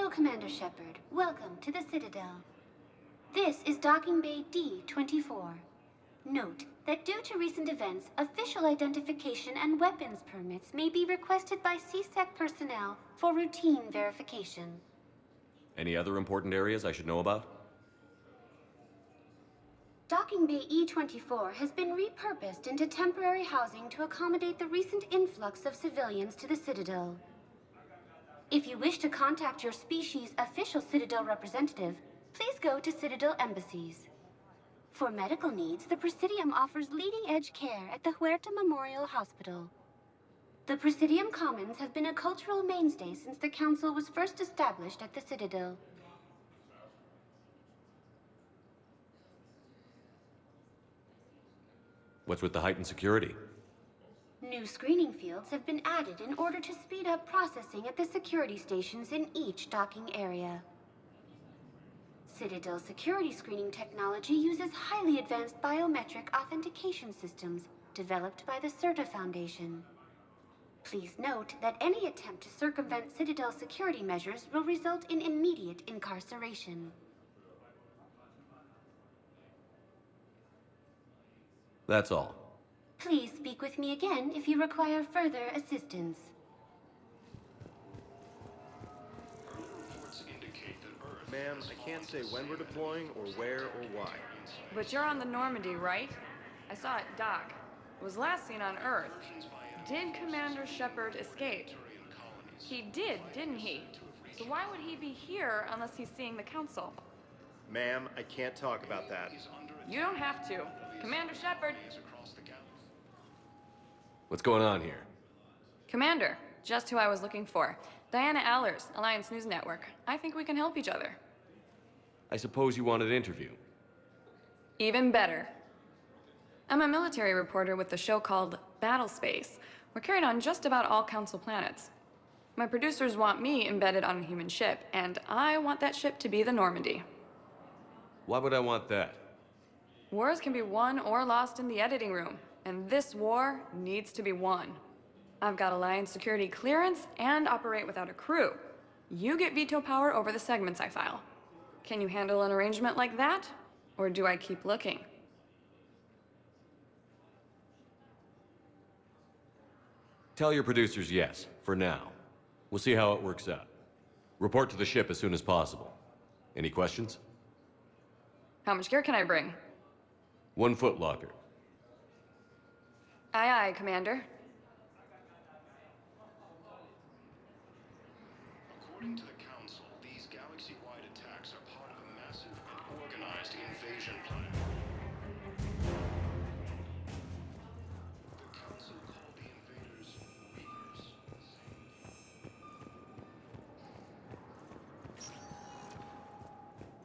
Hello, Commander Shepard. Welcome to the Citadel. This is Docking Bay D-24. Note that due to recent events, official identification and weapons permits may be requested by CSEC personnel for routine verification. Any other important areas I should know about? Docking Bay E-24 has been repurposed into temporary housing to accommodate the recent influx of civilians to the Citadel. If you wish to contact your species' official Citadel representative, please go to Citadel embassies. For medical needs, the Presidium offers leading-edge care at the Huerta Memorial Hospital. The Presidium Commons have been a cultural mainstay since the Council was first established at the Citadel. What's with the heightened security? New screening fields have been added in order to speed up processing at the security stations in each docking area. Citadel security screening technology uses highly advanced biometric authentication systems developed by the CERTA Foundation. Please note that any attempt to circumvent Citadel security measures will result in immediate incarceration. That's all. Please speak with me again if you require further assistance. Ma'am, I can't say when we're deploying or where or why. But you're on the Normandy, right? I saw it dock. It was last seen on Earth. Did Commander Shepard escape? He did, didn't he? So why would he be here unless he's seeing the Council? Ma'am, I can't talk about that. You don't have to. Commander Shepard! What's going on here? Commander, just who I was looking for. Diana Allers, Alliance News Network. I think we can help each other. I suppose you wanted an interview. Even better. I'm a military reporter with the show called Battlespace. We're carried on just about all Council planets. My producers want me embedded on a human ship, and I want that ship to be the Normandy. Why would I want that? Wars can be won or lost in the editing room, and this war needs to be won. I've got Alliance security clearance and operate without a crew. You get veto power over the segments I file. Can you handle an arrangement like that? Or do I keep looking? Tell your producers yes, for now. We'll see how it works out. Report to the ship as soon as possible. Any questions? How much gear can I bring? 1 foot locker. Aye, aye, Commander. According to the Council, these galaxy-wide attacks are part of a massive and organized invasion plan. The Council called the invaders Reapers.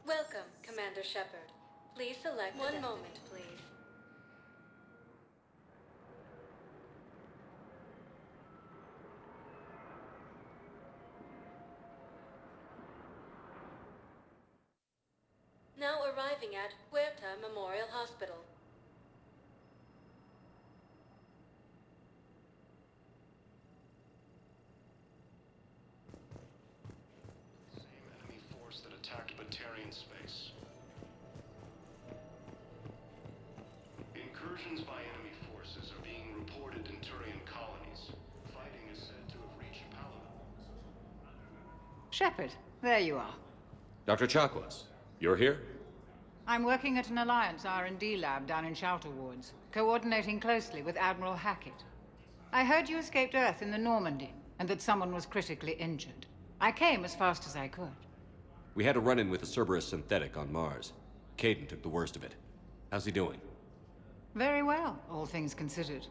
Welcome, Commander Shepard. Please select one moment, please. Now arriving at Huerta Memorial Hospital. Same enemy force that attacked Batarian space. Incursions by enemy forces are being reported in Turian colonies. Fighting is said to have reached Paladin. Shepard, there you are. Dr. Chakwas, you're here? I'm working at an Alliance R&D lab down in Shelter Wards, coordinating closely with Admiral Hackett. I heard you escaped Earth in the Normandy, and that someone was critically injured. I came as fast as I could. We had a run-in with a Cerberus synthetic on Mars. Caden took the worst of it. How's he doing? Very well, all things considered.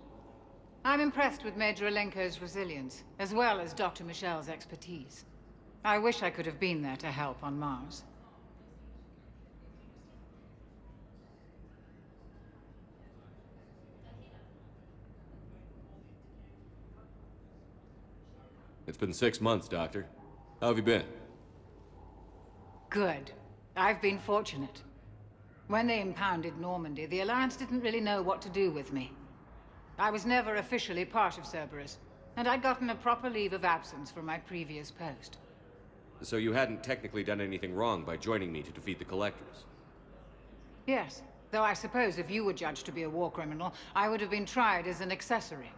I'm impressed with Major Alenko's resilience, as well as Dr. Michel's expertise. I wish I could have been there to help on Mars. It's been 6 months, Doctor. How have you been? Good. I've been fortunate. When they impounded Normandy, the Alliance didn't really know what to do with me. I was never officially part of Cerberus, and I'd gotten a proper leave of absence from my previous post. So you hadn't technically done anything wrong by joining me to defeat the Collectors? Yes, though I suppose if you were judged to be a war criminal, I would have been tried as an accessory.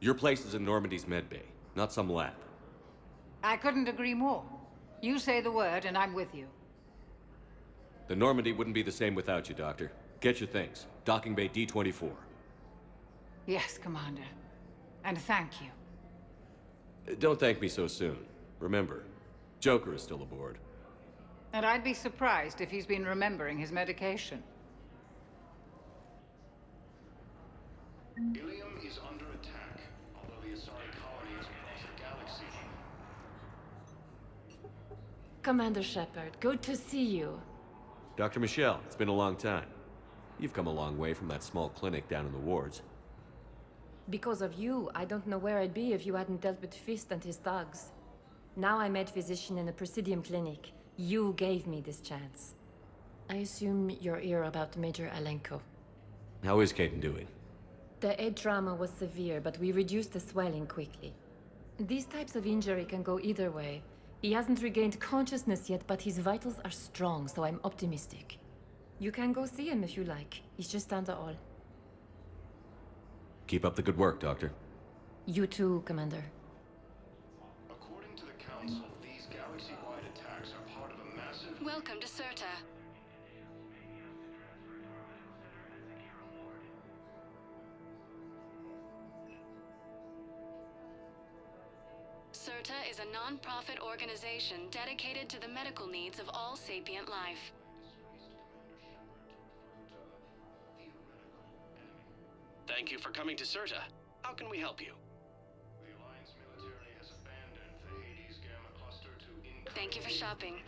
Your place is in Normandy's medbay, not some lab. I couldn't agree more. You say the word, and I'm with you. The Normandy wouldn't be the same without you, Doctor. Get your things. Docking Bay D-24. Yes, Commander. And thank you. Don't thank me so soon. Remember, Joker is still aboard. And I'd be surprised if he's been remembering his medication. Ilium is under attack, although the Asari colony is across the galaxy. Commander Shepard, good to see you. Dr. Michelle, it's been a long time. You've come a long way from that small clinic down in the wards. Because of you, I don't know where I'd be if you hadn't dealt with Fist and his thugs. Now I'm head physician in a Presidium clinic. You gave me this chance. I assume you're here about Major Alenko. How is Caden doing? The head trauma was severe, but we reduced the swelling quickly. These types of injury can go either way. He hasn't regained consciousness yet, but his vitals are strong, so I'm optimistic. You can go see him if you like. He's just down the hall. Keep up the good work, Doctor. You too, Commander. According to the Council, these galaxy-wide attacks are part of a massive... Welcome to Serta. Serta is a non-profit organization dedicated to the medical needs of all sapient life. Thank you for coming to Serta. How can we help you? The Alliance military has abandoned the Hades Gamma Cluster to incoming... Thank you for shopping.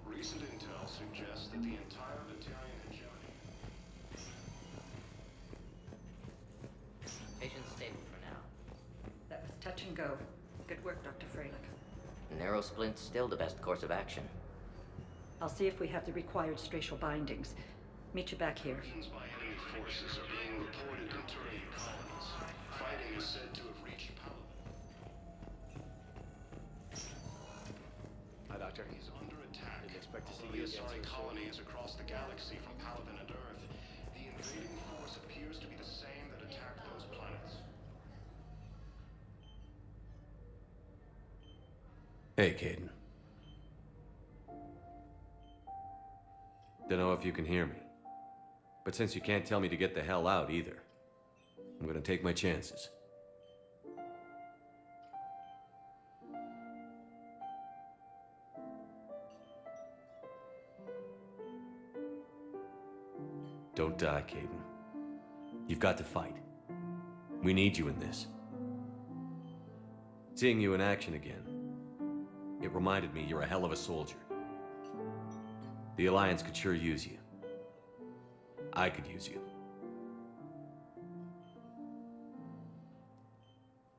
Recent intel suggests that the entire Batarian hegemony... Patient's stable for now. That was touch and go. Good work, Dr. Freilich. Narrow splint's still the best course of action. I'll see if we have the required stracial bindings. Meet you back here. Incursions by enemy forces are being reported in Turian colonies. Fighting is said to have reached Palaven. Hi, Doctor. He's under attack. Didn't expect to see Although you the again Asari so soon. colony is across the galaxy from Palaven and Earth, the invading force appears to be the same that attacked those planets. Hey, Caden. Dunno if you can hear me. But since you can't tell me to get the hell out either, I'm gonna take my chances. Don't die, Caden. You've got to fight. We need you in this. Seeing you in action again, it reminded me you're a hell of a soldier. The Alliance could sure use you. I could use you.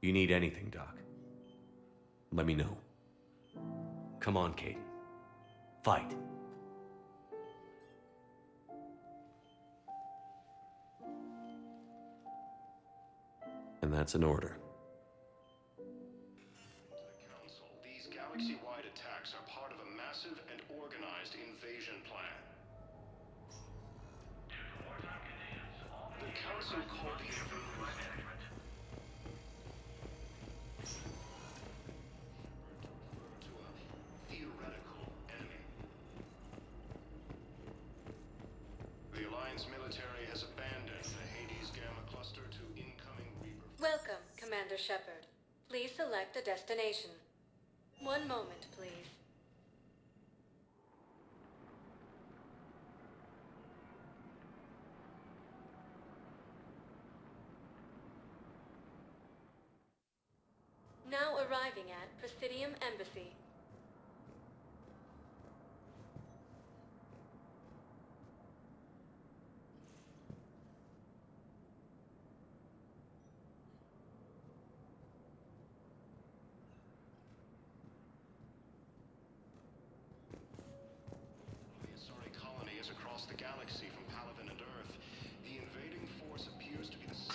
You need anything, Doc, let me know. Come on, Caden. Fight. And that's an order. To the Council, these galaxy-wide attacks are part of a massive and organized invasion plan. The Council called the to a theoretical enemy. The Alliance military has abandoned the Hades Gamma Cluster to incoming Reaper. Welcome, Commander Shepard. Please select a destination. One moment, please. Now arriving at Presidium Embassy. The Asari colony is across the galaxy from Palaven and Earth. The invading force appears to be the same.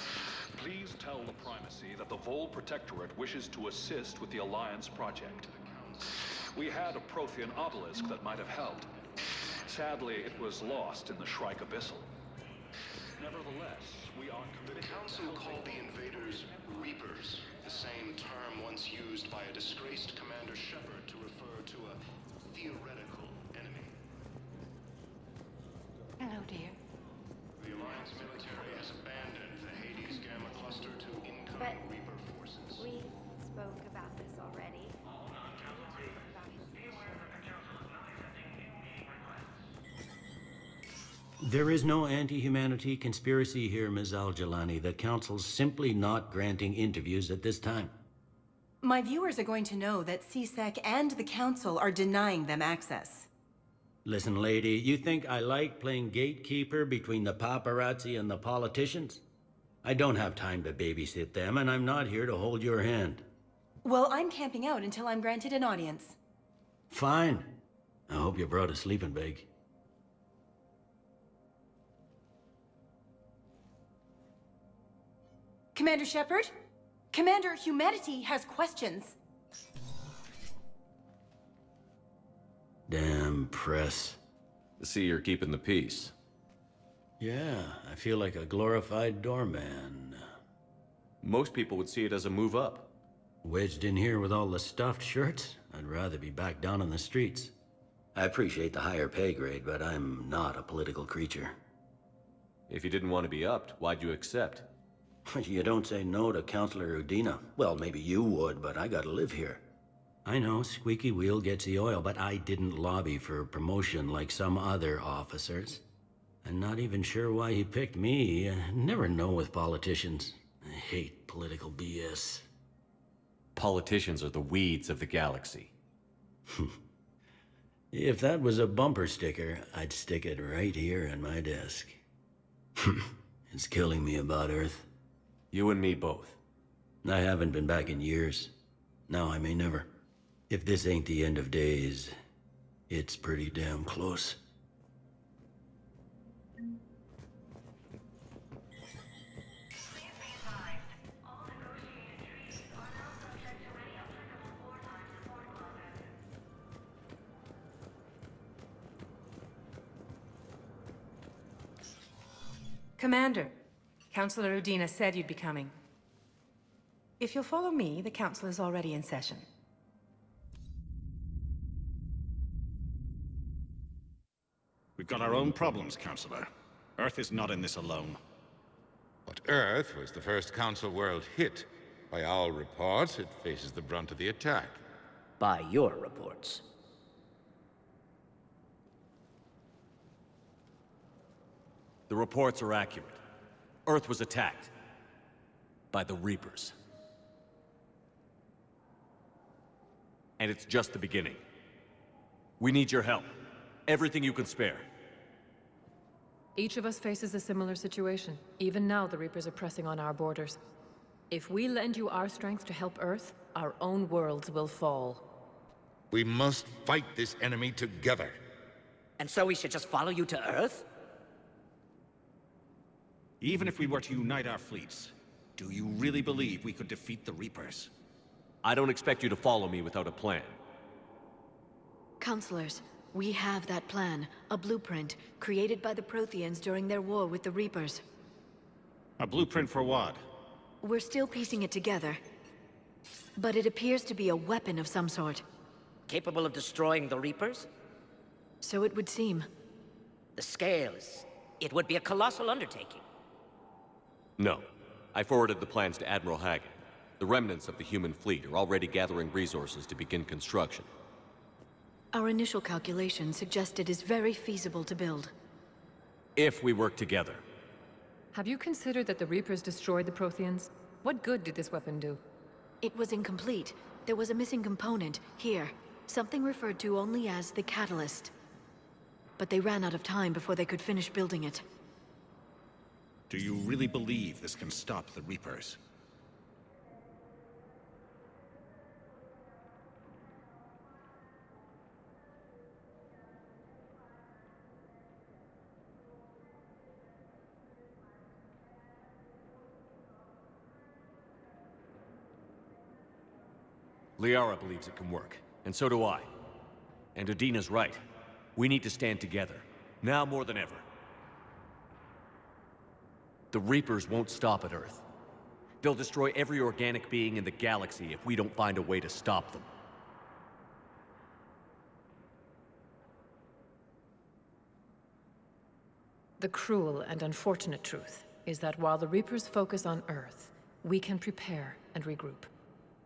Please tell the Primacy that the Vol Protectorate wishes to assist with the Alliance project. We had a Prothean obelisk that might have helped. Sadly, it was lost in the Shrike Abyssal. Nevertheless, we are committed. The Council called the invaders Reapers, the same term once used by a disgraced Commander Shepard to refer to a theoretical enemy. Hello, dear. The Alliance military has abandoned the Hades Gamma cluster to incoming Reaper forces. We spoke about this already. There is no anti-humanity conspiracy here, Ms. Al-Jalani. The Council's simply not granting interviews at this time. My viewers are going to know that CSEC and the Council are denying them access. Listen, lady, you think I like playing gatekeeper between the paparazzi and the politicians? I don't have time to babysit them, and I'm not here to hold your hand. Well, I'm camping out until I'm granted an audience. Fine. I hope you brought a sleeping bag. Commander Shepard? Commander Humanity has questions. Damn press. I see you're keeping the peace. Yeah, I feel like a glorified doorman. Most people would see it as a move up. Wedged in here with all the stuffed shirts? I'd rather be back down on the streets. I appreciate the higher pay grade, but I'm not a political creature. If you didn't want to be upped, why'd you accept? You don't say no to Counselor Udina. Well, maybe you would, but I gotta live here. I know, squeaky wheel gets the oil, but I didn't lobby for promotion like some other officers. I'm not even sure why he picked me. I never know with politicians. I hate political BS. Politicians are the weeds of the galaxy. If that was a bumper sticker, I'd stick it right here in my desk. It's killing me about Earth. You and me both. I haven't been back in years. Now I may never. If this ain't the end of days, it's pretty damn close. Commander, Counselor Udina said you'd be coming. If you'll follow me, the Council is already in session. We've got our own problems, Counselor. Earth is not in this alone. But Earth was the first Council world hit. By all reports, it faces the brunt of the attack. By your reports. The reports are accurate. Earth was attacked. By the Reapers. And it's just the beginning. We need your help. Everything you can spare. Each of us faces a similar situation. Even now, the Reapers are pressing on our borders. If we lend you our strength to help Earth, our own worlds will fall. We must fight this enemy together. And so we should just follow you to Earth? Even if we were to unite our fleets, do you really believe we could defeat the Reapers? I don't expect you to follow me without a plan. Counselors, we have that plan. A blueprint, created by the Protheans during their war with the Reapers. A blueprint for what? We're still piecing it together. But it appears to be a weapon of some sort. Capable of destroying the Reapers? So it would seem. The scale is... it would be a colossal undertaking. No. I forwarded the plans to Admiral Hagen. The remnants of the human fleet are already gathering resources to begin construction. Our initial calculations suggest it is very feasible to build. If we work together. Have you considered that the Reapers destroyed the Protheans? What good did this weapon do? It was incomplete. There was a missing component, here. Something referred to only as the Catalyst. But they ran out of time before they could finish building it. Do you really believe this can stop the Reapers? Liara believes it can work, and so do I. And Udina's right. We need to stand together, now more than ever. The Reapers won't stop at Earth. They'll destroy every organic being in the galaxy if we don't find a way to stop them. The cruel and unfortunate truth is that while the Reapers focus on Earth, we can prepare and regroup.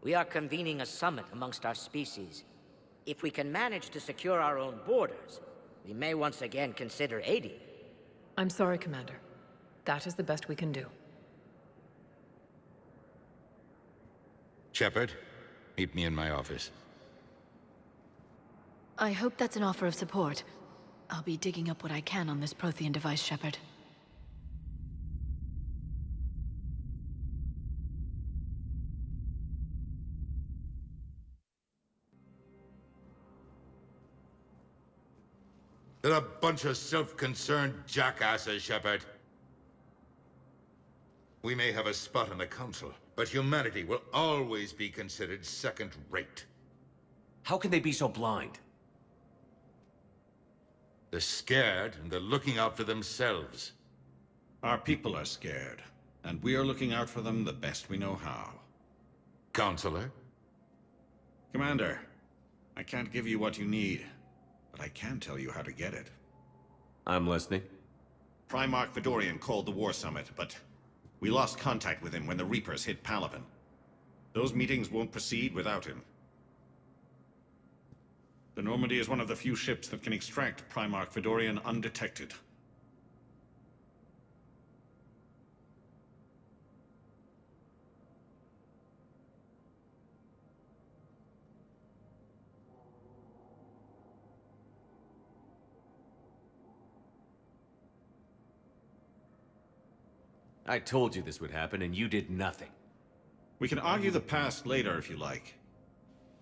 We are convening a summit amongst our species. If we can manage to secure our own borders, we may once again consider aiding. I'm sorry, Commander. That is the best we can do. Shepard, meet me in my office. I hope that's an offer of support. I'll be digging up what I can on this Prothean device, Shepard. They're a bunch of self-concerned jackasses, Shepard. We may have a spot on the Council, but humanity will always be considered second-rate. How can they be so blind? They're scared, and they're looking out for themselves. Our people are scared, and we are looking out for them the best we know how. Counselor? Commander, I can't give you what you need, but I can tell you how to get it. I'm listening. Primarch Fedorian called the War Summit, but we lost contact with him when the Reapers hit Palaven. Those meetings won't proceed without him. The Normandy is one of the few ships that can extract Primarch Fedorian undetected. I told you this would happen, and you did nothing. We can argue the past later if you like.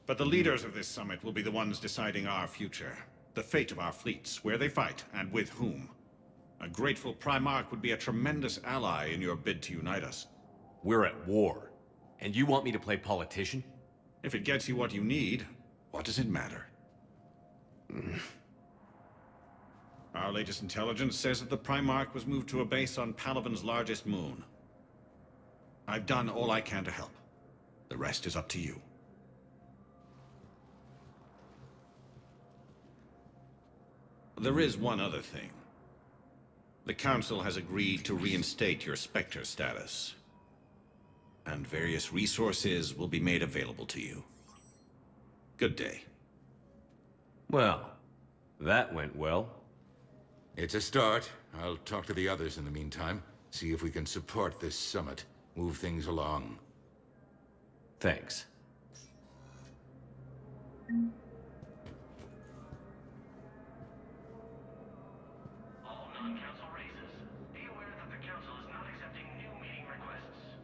But the leaders of this summit will be the ones deciding our future. The fate of our fleets, where they fight, and with whom. A grateful Primarch would be a tremendous ally in your bid to unite us. We're at war, and you want me to play politician? If it gets you what you need, what does it matter? Our latest intelligence says that the Primarch was moved to a base on Palaven's largest moon. I've done all I can to help. The rest is up to you. There is one other thing. The Council has agreed to reinstate your Spectre status. And various resources will be made available to you. Good day. Well, that went well. It's a start. I'll talk to the others in the meantime. See if we can support this summit. Move things along. Thanks. All non-council races, be aware that the council is not accepting new meeting requests.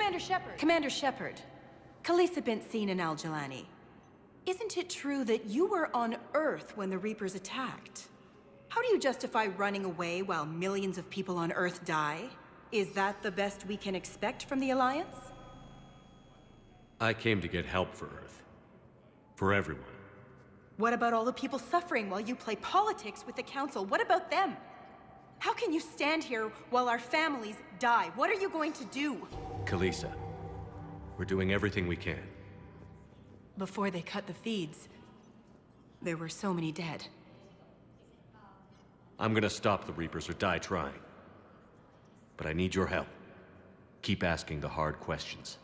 Commander Shepard. Commander Shepard, Khalisah bint Sin and Al-Jalani. Isn't it true that you were on Earth when the Reapers attacked? How do you justify running away while millions of people on Earth die? Is that the best we can expect from the Alliance? I came to get help for Earth. For everyone. What about all the people suffering while you play politics with the Council? What about them? How can you stand here while our families die? What are you going to do? Khalisah, we're doing everything we can. Before they cut the feeds, there were so many dead. I'm gonna stop the Reapers or die trying. But I need your help. Keep asking the hard questions.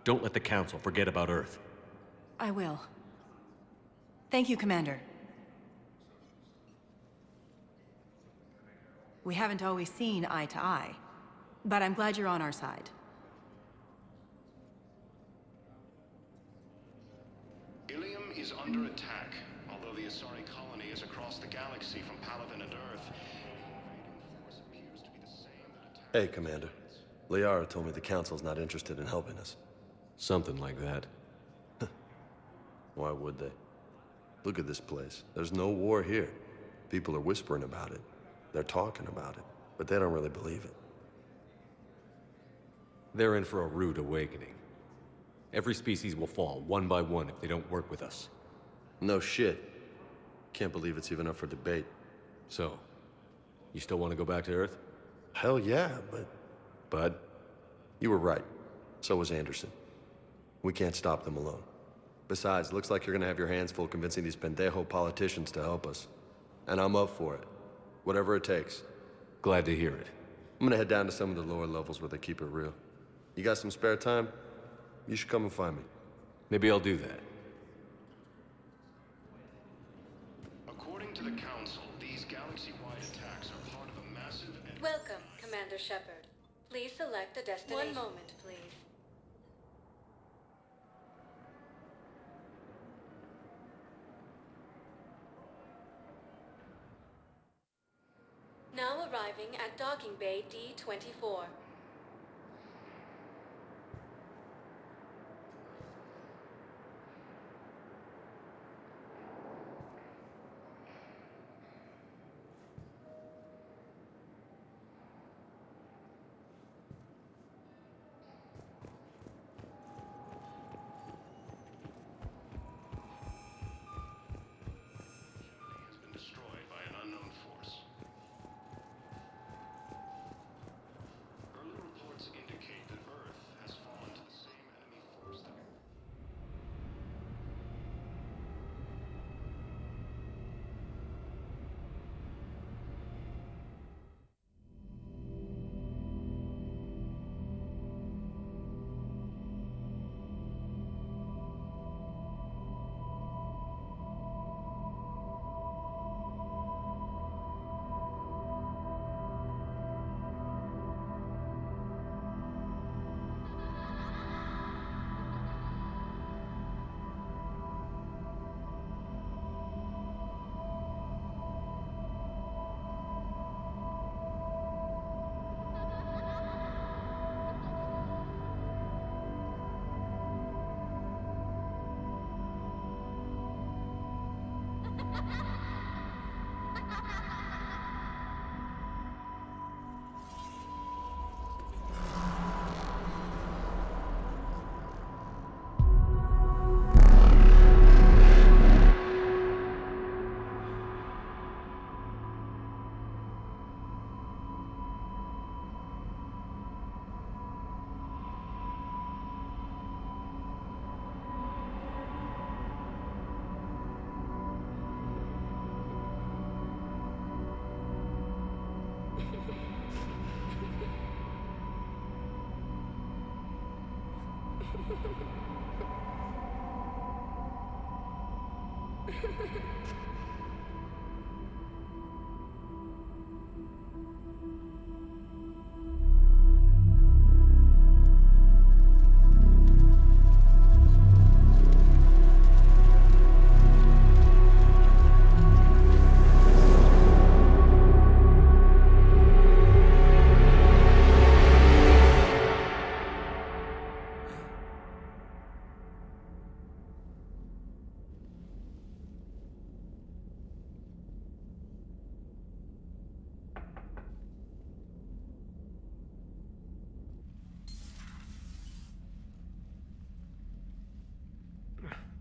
Don't let the Council forget about Earth. I will. Thank you, Commander. We haven't always seen eye to eye, but I'm glad you're on our side. Ilium is under attack. Although the Asari colony is across the galaxy from Palaven and Earth, Hey, Commander. Liara told me the Council's not interested in helping us. Something like that. Why would they? Look at this place. There's no war here. People are whispering about it. They're talking about it, but they don't really believe it. They're in for a rude awakening. Every species will fall, one by one, if they don't work with us. No shit. Can't believe it's even up for debate. So, you still want to go back to Earth? Hell yeah, but... You were right. So was Anderson. We can't stop them alone. Besides, looks like you're gonna have your hands full convincing these pendejo politicians to help us. And I'm up for it. Whatever it takes. Glad to hear it. I'm gonna head down to some of the lower levels where they keep it real. You got some spare time? You should come and find me. Maybe I'll do that. according to the Council, these galaxy-wide attacks are part of a massive... Welcome, Commander Shepard. Please select a destination. 1 moment, please. Now arriving at Docking Bay D-24.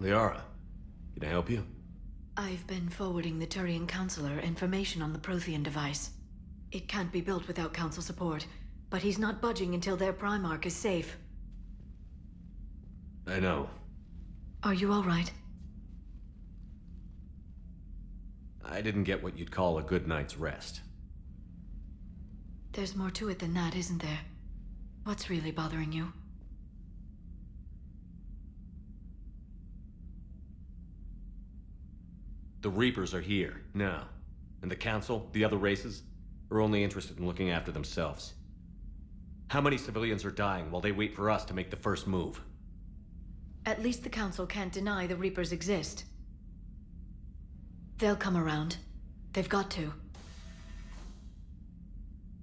Liara, can I help you? I've been forwarding the Turian Counselor information on the Prothean device. It can't be built without Council support, but he's not budging until their Primarch is safe. I know. Are you all right? I didn't get what you'd call a good night's rest. There's more to it than that, isn't there? What's really bothering you? The Reapers are here, now. And the Council, the other races, are only interested in looking after themselves. How many civilians are dying while they wait for us to make the first move? At least the Council can't deny the Reapers exist. They'll come around. They've got to.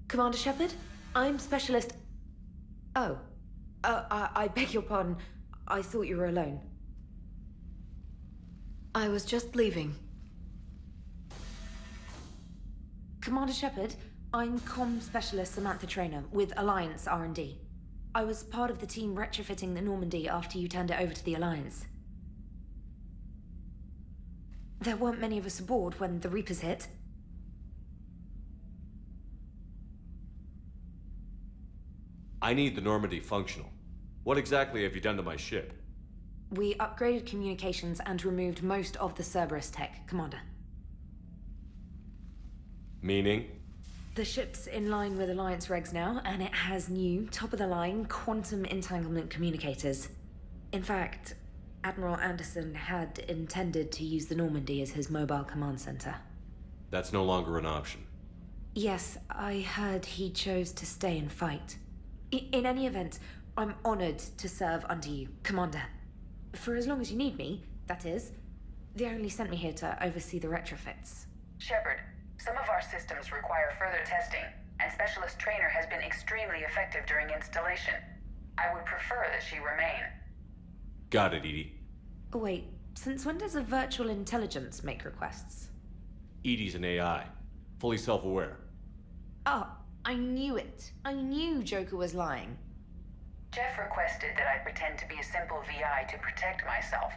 Commander Shepard, I'm Specialist... Oh. I beg your pardon. I thought you were alone. I was just leaving. Commander Shepard, I'm Comm Specialist Samantha Traynor with Alliance R&D. I was part of the team retrofitting the Normandy after you turned it over to the Alliance. There weren't many of us aboard when the Reapers hit. I need the Normandy functional. What exactly have you done to my ship? We upgraded communications and removed most of the Cerberus tech, Commander. Meaning? The ship's in line with Alliance regs now, and it has new, top-of-the-line quantum entanglement communicators. In fact, Admiral Anderson had intended to use the Normandy as his mobile command center. That's no longer an option. Yes, I heard he chose to stay and fight. In any event, I'm honored to serve under you, Commander. For as long as you need me, that is. They only sent me here to oversee the retrofits. Shepard, some of our systems require further testing, and Specialist Traynor has been extremely effective during installation. I would prefer that she remain. Got it, EDI. Wait, since when does a virtual intelligence make requests? EDI's an AI, fully self-aware. Oh, I knew it. I knew Joker was lying. Jeff requested that I pretend to be a simple VI to protect myself.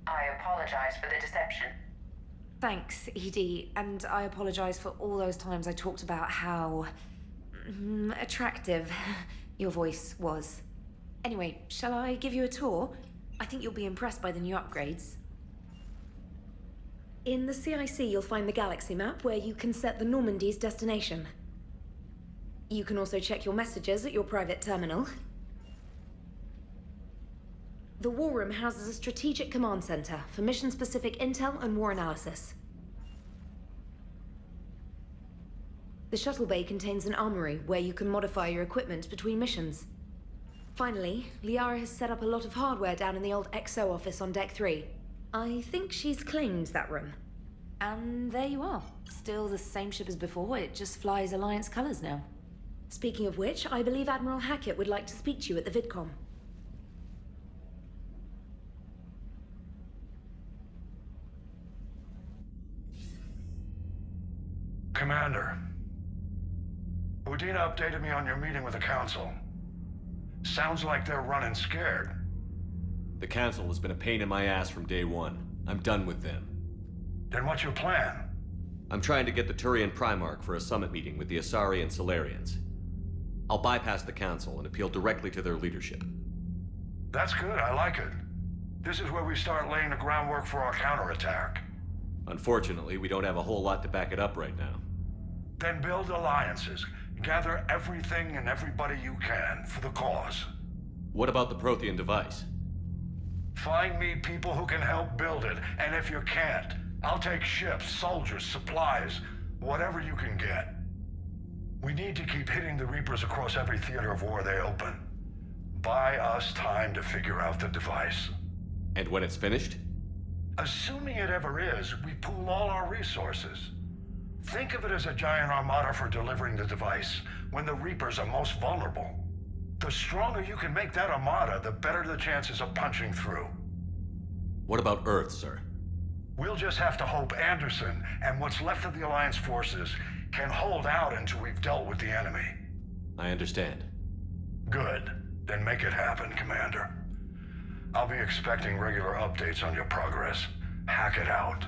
I apologize for the deception. Thanks, EDI, and I apologize for all those times I talked about how... attractive your voice was. Anyway, shall I give you a tour? I think you'll be impressed by the new upgrades. In the CIC, you'll find the galaxy map where you can set the Normandy's destination. You can also check your messages at your private terminal. The War Room houses a strategic command center for mission-specific intel and war analysis. The shuttle bay contains an armory where you can modify your equipment between missions. Finally, Liara has set up a lot of hardware down in the old XO office on Deck 3. I think she's claimed that room. And there you are. Still the same ship as before, it just flies Alliance colors now. Speaking of which, I believe Admiral Hackett would like to speak to you at the VidCom. Commander, Udina updated me on your meeting with the Council. Sounds like they're running scared. The Council has been a pain in my ass from day one. I'm done with them. Then what's your plan? I'm trying to get the Turian Primarch for a summit meeting with the Asari and Solarians. I'll bypass the Council and appeal directly to their leadership. That's good, I like it. This is where we start laying the groundwork for our counterattack. Unfortunately, we don't have a whole lot to back it up right now. Then build alliances. Gather everything and everybody you can for the cause. What about the Prothean device? Find me people who can help build it, and if you can't, I'll take ships, soldiers, supplies, whatever you can get. We need to keep hitting the Reapers across every theater of war they open. Buy us time to figure out the device. And when it's finished? Assuming it ever is, we pool all our resources. Think of it as a giant armada for delivering the device, when the Reapers are most vulnerable. The stronger you can make that armada, the better the chances of punching through. What about Earth, sir? We'll just have to hope Anderson and what's left of the Alliance forces can hold out until we've dealt with the enemy. I understand. Good. Then make it happen, Commander. I'll be expecting regular updates on your progress. Hackett out.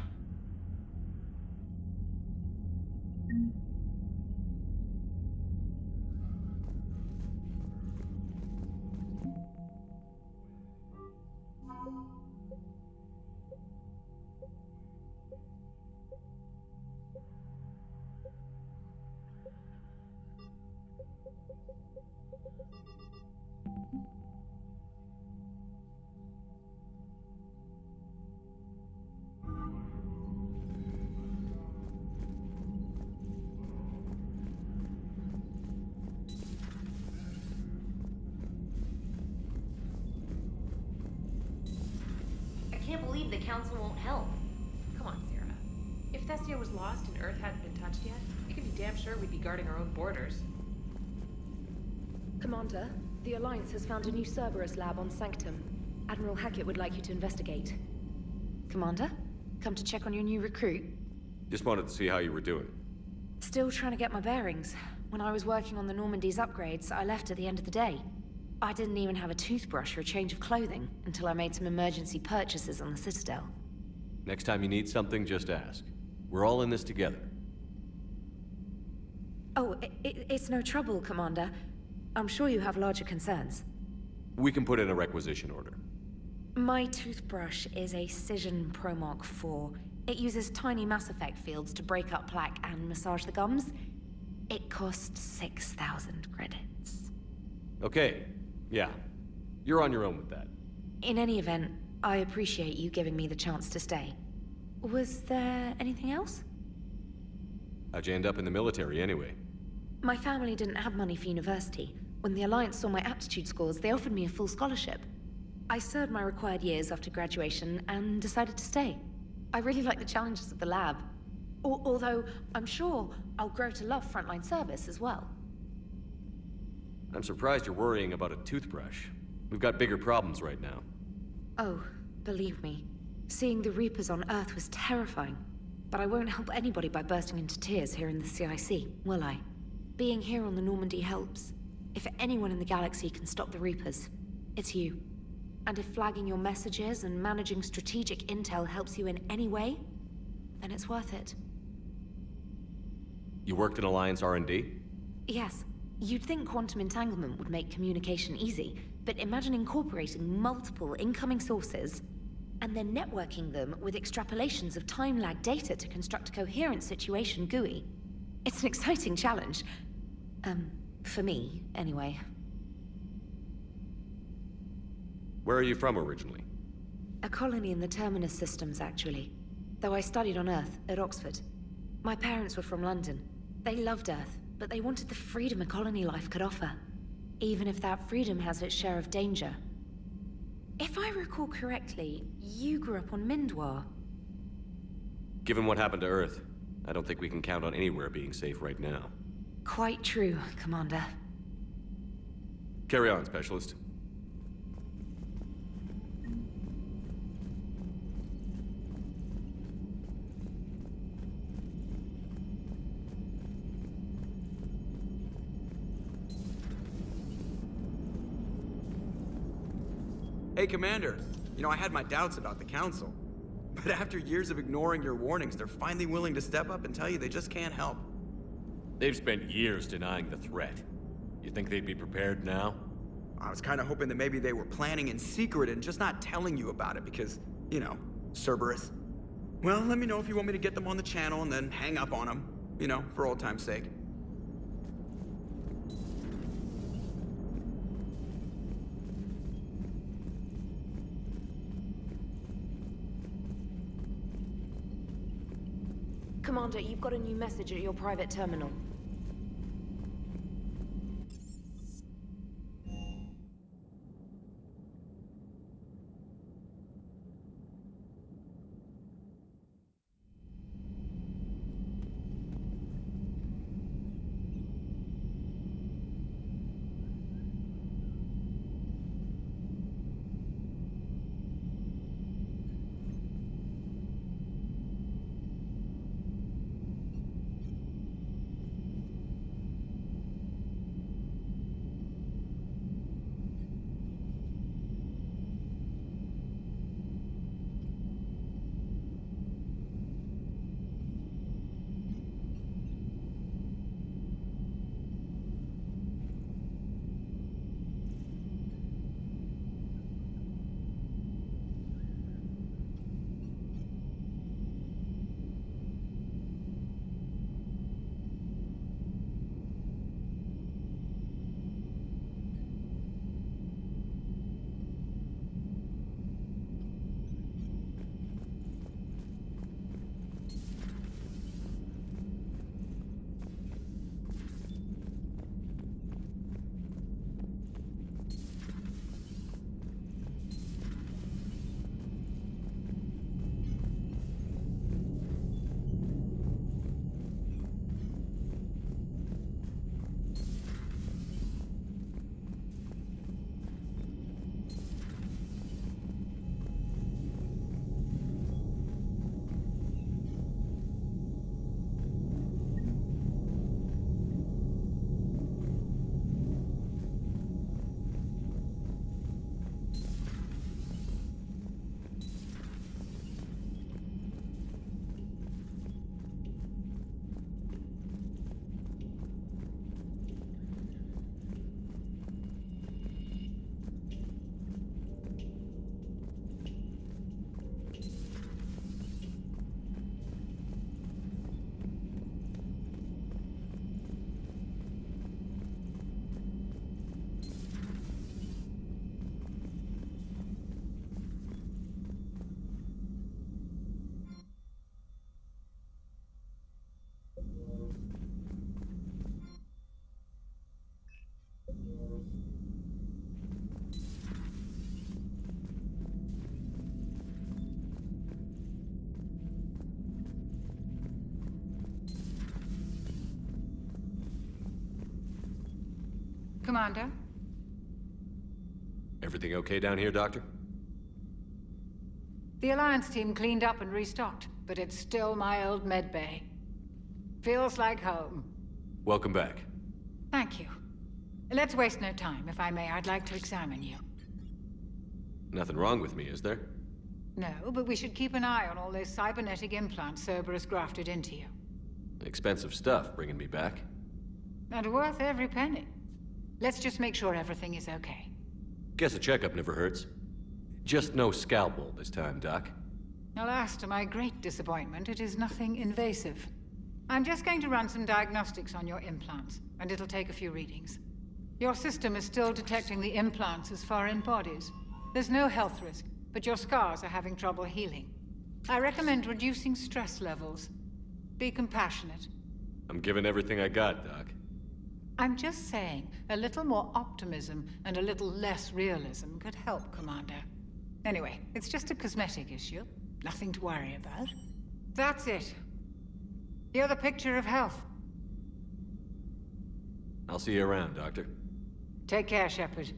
I can't believe the Council won't help. Come on, Sarah. If Thestia was lost and Earth hadn't been touched yet, you can be damn sure we'd be guarding our own borders. Commander, the Alliance has found a new Cerberus lab on Sanctum. Admiral Hackett would like you to investigate. Commander? Come to check on your new recruit? Just wanted to see how you were doing. Still trying to get my bearings. When I was working on the Normandy's upgrades, I left at the end of the day. I didn't even have a toothbrush or a change of clothing until I made some emergency purchases on the Citadel. Next time you need something, just ask. We're all in this together. Oh, it's no trouble, Commander. I'm sure you have larger concerns. We can put in a requisition order. My toothbrush is a Cision Pro Mark IV. It uses tiny Mass Effect fields to break up plaque and massage the gums. It costs 6,000 credits. Okay, yeah. You're on your own with that. In any event, I appreciate you giving me the chance to stay. Was there anything else? How'd you end up in the military anyway? My family didn't have money for university. When the Alliance saw my aptitude scores, they offered me a full scholarship. I served my required years after graduation and decided to stay. I really like the challenges of the lab. Although, I'm sure I'll grow to love frontline service as well. I'm surprised you're worrying about a toothbrush. We've got bigger problems right now. Oh, believe me. Seeing the Reapers on Earth was terrifying. But I won't help anybody by bursting into tears here in the CIC, will I? Being here on the Normandy helps. If anyone in the galaxy can stop the Reapers, it's you. And if flagging your messages and managing strategic intel helps you in any way, then it's worth it. You worked in Alliance R&D? Yes. You'd think quantum entanglement would make communication easy, but imagine incorporating multiple incoming sources and then networking them with extrapolations of time-lag data to construct a coherent situation GUI. It's an exciting challenge. For me, anyway. Where are you from originally? A colony in the Terminus systems, actually. Though I studied on Earth, at Oxford. My parents were from London. They loved Earth, but they wanted the freedom a colony life could offer. Even if that freedom has its share of danger. If I recall correctly, you grew up on Mindwar. Given what happened to Earth, I don't think we can count on anywhere being safe right now. Quite true, Commander. Carry on, Specialist. Hey, Commander. You know, I had my doubts about the Council. But after years of ignoring your warnings, they're finally willing to step up and tell you they just can't help. They've spent years denying the threat. You think they'd be prepared now? I was kind of hoping that maybe they were planning in secret and just not telling you about it because, you know, Cerberus. Well, let me know if you want me to get them on the channel and then hang up on them. You know, for old time's sake. Commander, you've got a new message at your private terminal. Commander? Everything okay down here, Doctor? The Alliance team cleaned up and restocked, but it's still my old medbay. Feels like home. Welcome back. Thank you. Let's waste no time. If I may, I'd like to examine you. Nothing wrong with me, is there? No, but we should keep an eye on all those cybernetic implants Cerberus grafted into you. Expensive stuff bringing me back. And worth every penny. Let's just make sure everything is okay. Guess a checkup never hurts. Just no scalpel this time, Doc. Alas, to my great disappointment, it is nothing invasive. I'm just going to run some diagnostics on your implants, and it'll take a few readings. Your system is still detecting the implants as foreign bodies. There's no health risk, but your scars are having trouble healing. I recommend reducing stress levels. Be compassionate. I'm giving everything I got, Doc. I'm just saying, a little more optimism and a little less realism could help, Commander. Anyway, it's just a cosmetic issue. Nothing to worry about. That's it. You're the picture of health. I'll see you around, Doctor. Take care, Shepard.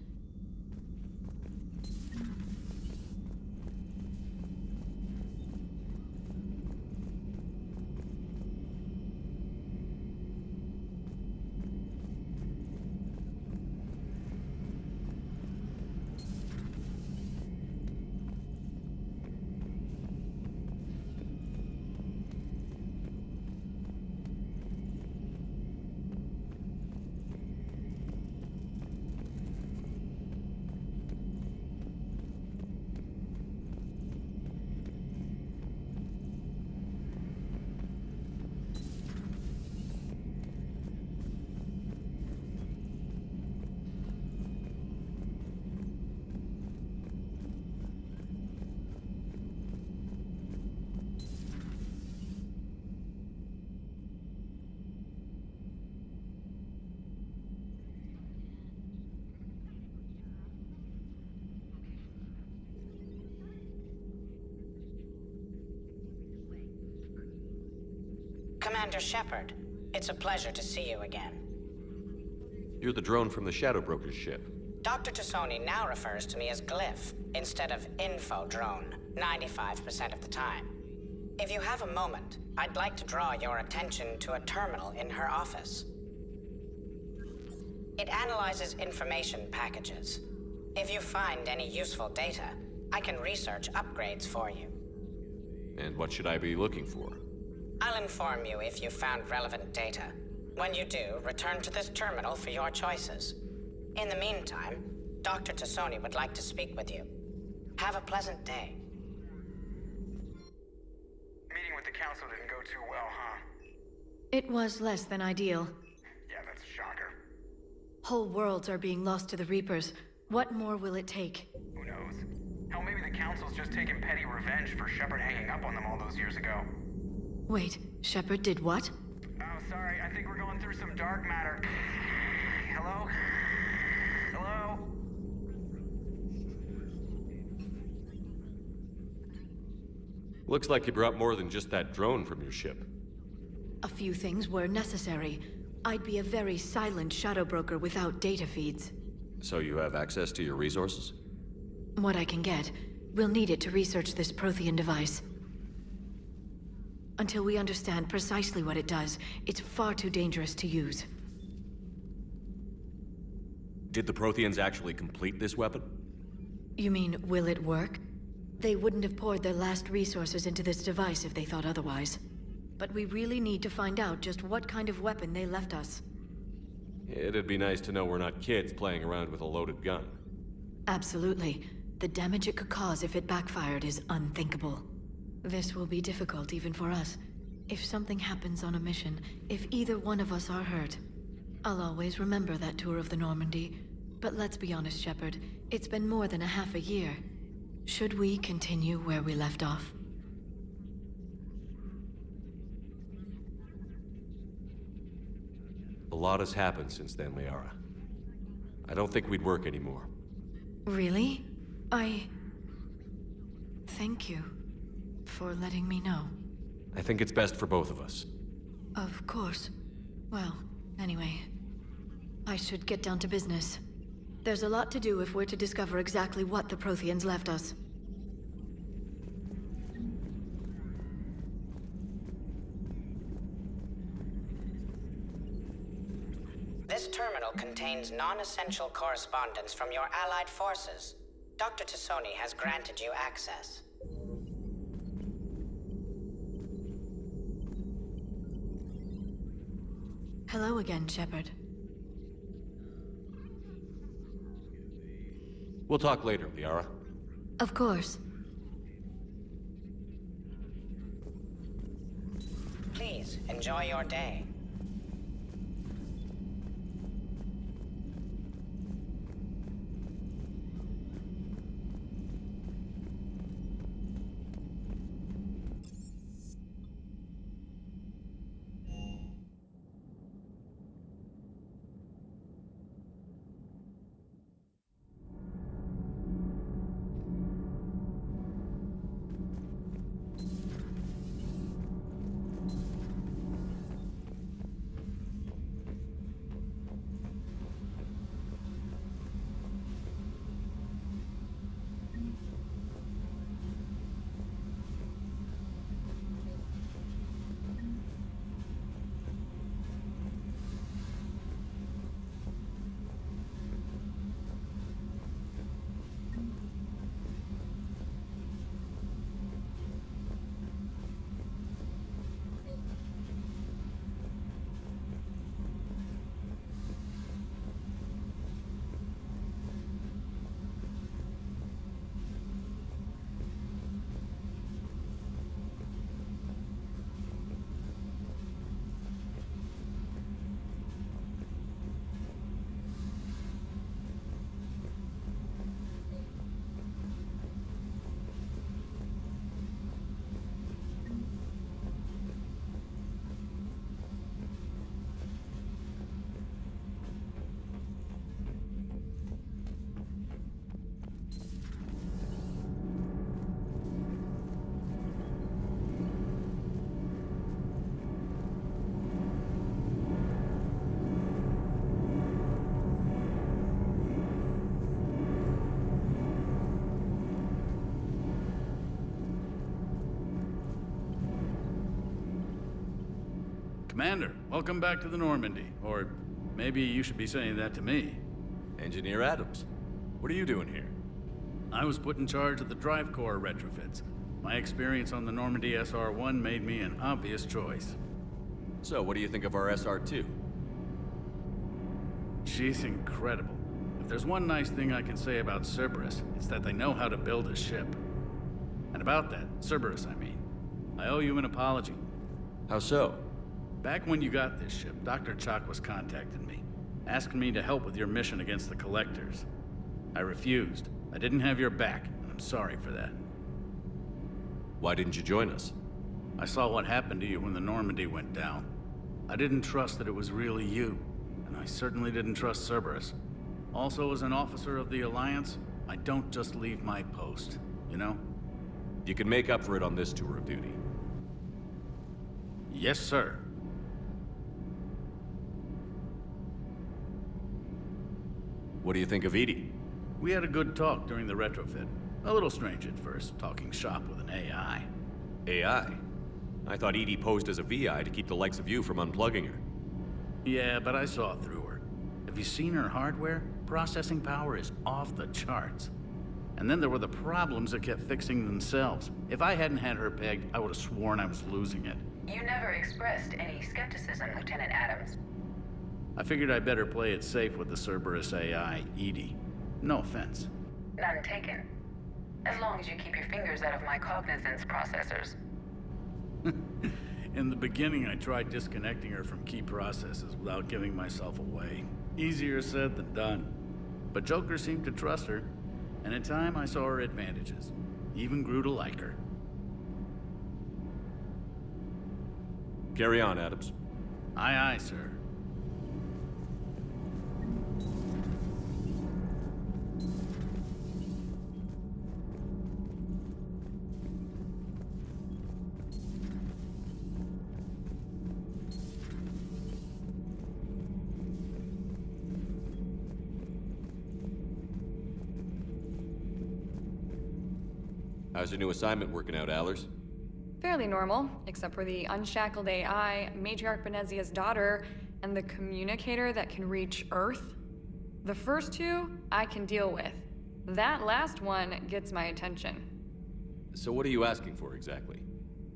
Commander Shepard, it's a pleasure to see you again. You're the drone from the Shadow Broker's ship. Dr. Tassoni now refers to me as Glyph instead of Info Drone, 95% of the time. If you have a moment, I'd like to draw your attention to a terminal in her office. It analyzes information packages. If you find any useful data, I can research upgrades for you. And what should I be looking for? I'll inform you if you've found relevant data. When you do, return to this terminal for your choices. In the meantime, Dr. Tassoni would like to speak with you. Have a pleasant day. Meeting with the council didn't go too well, huh? It was less than ideal. Yeah, that's a shocker. Whole worlds are being lost to the Reapers. What more will it take? Who knows? Hell, maybe the council's just taking petty revenge for Shepard hanging up on them all those years ago. Wait, Shepard did what? Oh, sorry, I think we're going through some dark matter. Hello? Hello? Looks like you brought more than just that drone from your ship. A few things were necessary. I'd be a very silent shadow broker without data feeds. So you have access to your resources? What I can get. We'll need it to research this Prothean device. Until we understand precisely what it does, it's far too dangerous to use. Did the Protheans actually complete this weapon? You mean, will it work? They wouldn't have poured their last resources into this device if they thought otherwise. But we really need to find out just what kind of weapon they left us. It'd be nice to know we're not kids playing around with a loaded gun. Absolutely. The damage it could cause if it backfired is unthinkable. This will be difficult even for us. If something happens on a mission, if either one of us are hurt, I'll always remember that tour of the Normandy. But let's be honest, Shepard, it's been more than a half a year. Should we continue where we left off? A lot has happened since then, Liara. I don't think we'd work anymore. Really? Thank you for letting me know. I think it's best for both of us. Of course. Well, anyway, I should get down to business. There's a lot to do if we're to discover exactly what the Protheans left us. This terminal contains non-essential correspondence from your allied forces. Dr. Tassoni has granted you access. Hello again, Shepard. We'll talk later, Liara. Of course. Please, enjoy your day. Commander, welcome back to the Normandy. Or maybe you should be saying that to me. Engineer Adams, what are you doing here? I was put in charge of the drive core retrofits. My experience on the Normandy SR-1 made me an obvious choice. So, what do you think of our SR-2? She's incredible. If there's one nice thing I can say about Cerberus, it's that they know how to build a ship. And about that, Cerberus, I mean, I owe you an apology. How so? Back when you got this ship, Dr. Chakwas contacted me, asking me to help with your mission against the Collectors. I refused. I didn't have your back, and I'm sorry for that. Why didn't you join us? I saw what happened to you when the Normandy went down. I didn't trust that it was really you, and I certainly didn't trust Cerberus. Also, as an officer of the Alliance, I don't just leave my post, you know? You can make up for it on this tour of duty. Yes, sir. What do you think of Edie? We had a good talk during the retrofit. A little strange at first, talking shop with an AI. AI? I thought Edie posed as a VI to keep the likes of you from unplugging her. Yeah, but I saw through her. Have you seen her hardware? Processing power is off the charts. And then there were the problems that kept fixing themselves. If I hadn't had her pegged, I would have sworn I was losing it. You never expressed any skepticism, Lieutenant Adams. I figured I'd better play it safe with the Cerberus AI, Edie. No offense. None taken. As long as you keep your fingers out of my cognizance processors. In the beginning, I tried disconnecting her from key processes without giving myself away. Easier said than done. But Joker seemed to trust her, and in time I saw her advantages. Even grew to like her. Carry on, Adams. Aye, aye, sir. How's your new assignment working out, Allers? Fairly normal, except for the unshackled AI, Matriarch Benezia's daughter, and the communicator that can reach Earth. The first two, I can deal with. That last one gets my attention. So what are you asking for, exactly?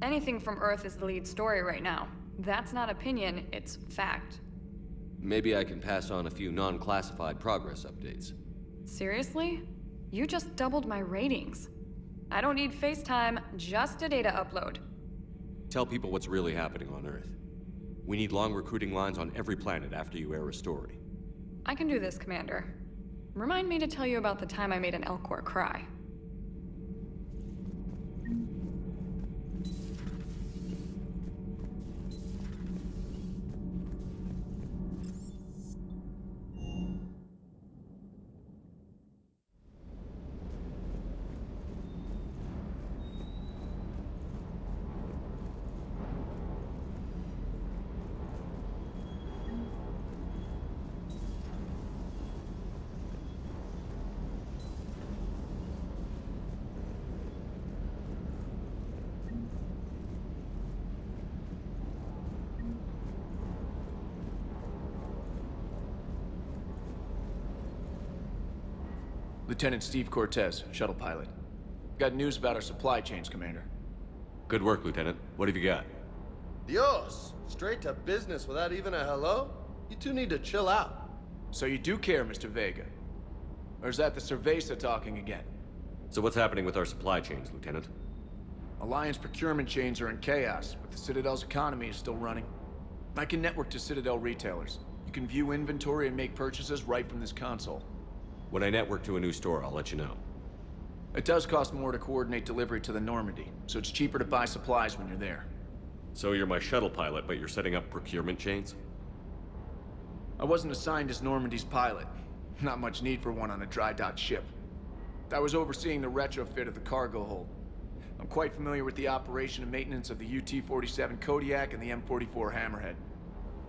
Anything from Earth is the lead story right now. That's not opinion, it's fact. Maybe I can pass on a few non-classified progress updates. Seriously? You just doubled my ratings. I don't need FaceTime, just a data upload. Tell people what's really happening on Earth. We need long recruiting lines on every planet after you air a story. I can do this, Commander. Remind me to tell you about the time I made an Elcor cry. Lieutenant Steve Cortez, shuttle pilot. Got news about our supply chains, Commander. Good work, Lieutenant. What have you got? Dios! Straight to business without even a hello? You two need to chill out. So you do care, Mr. Vega? Or is that the Cerveza talking again? So what's happening with our supply chains, Lieutenant? Alliance procurement chains are in chaos, but the Citadel's economy is still running. I can network to Citadel retailers. You can view inventory and make purchases right from this console. When I network to a new store, I'll let you know. It does cost more to coordinate delivery to the Normandy, so it's cheaper to buy supplies when you're there. So you're my shuttle pilot, but you're setting up procurement chains? I wasn't assigned as Normandy's pilot. Not much need for one on a dry dock ship. I was overseeing the retrofit of the cargo hold. I'm quite familiar with the operation and maintenance of the UT-47 Kodiak and the M44 Hammerhead.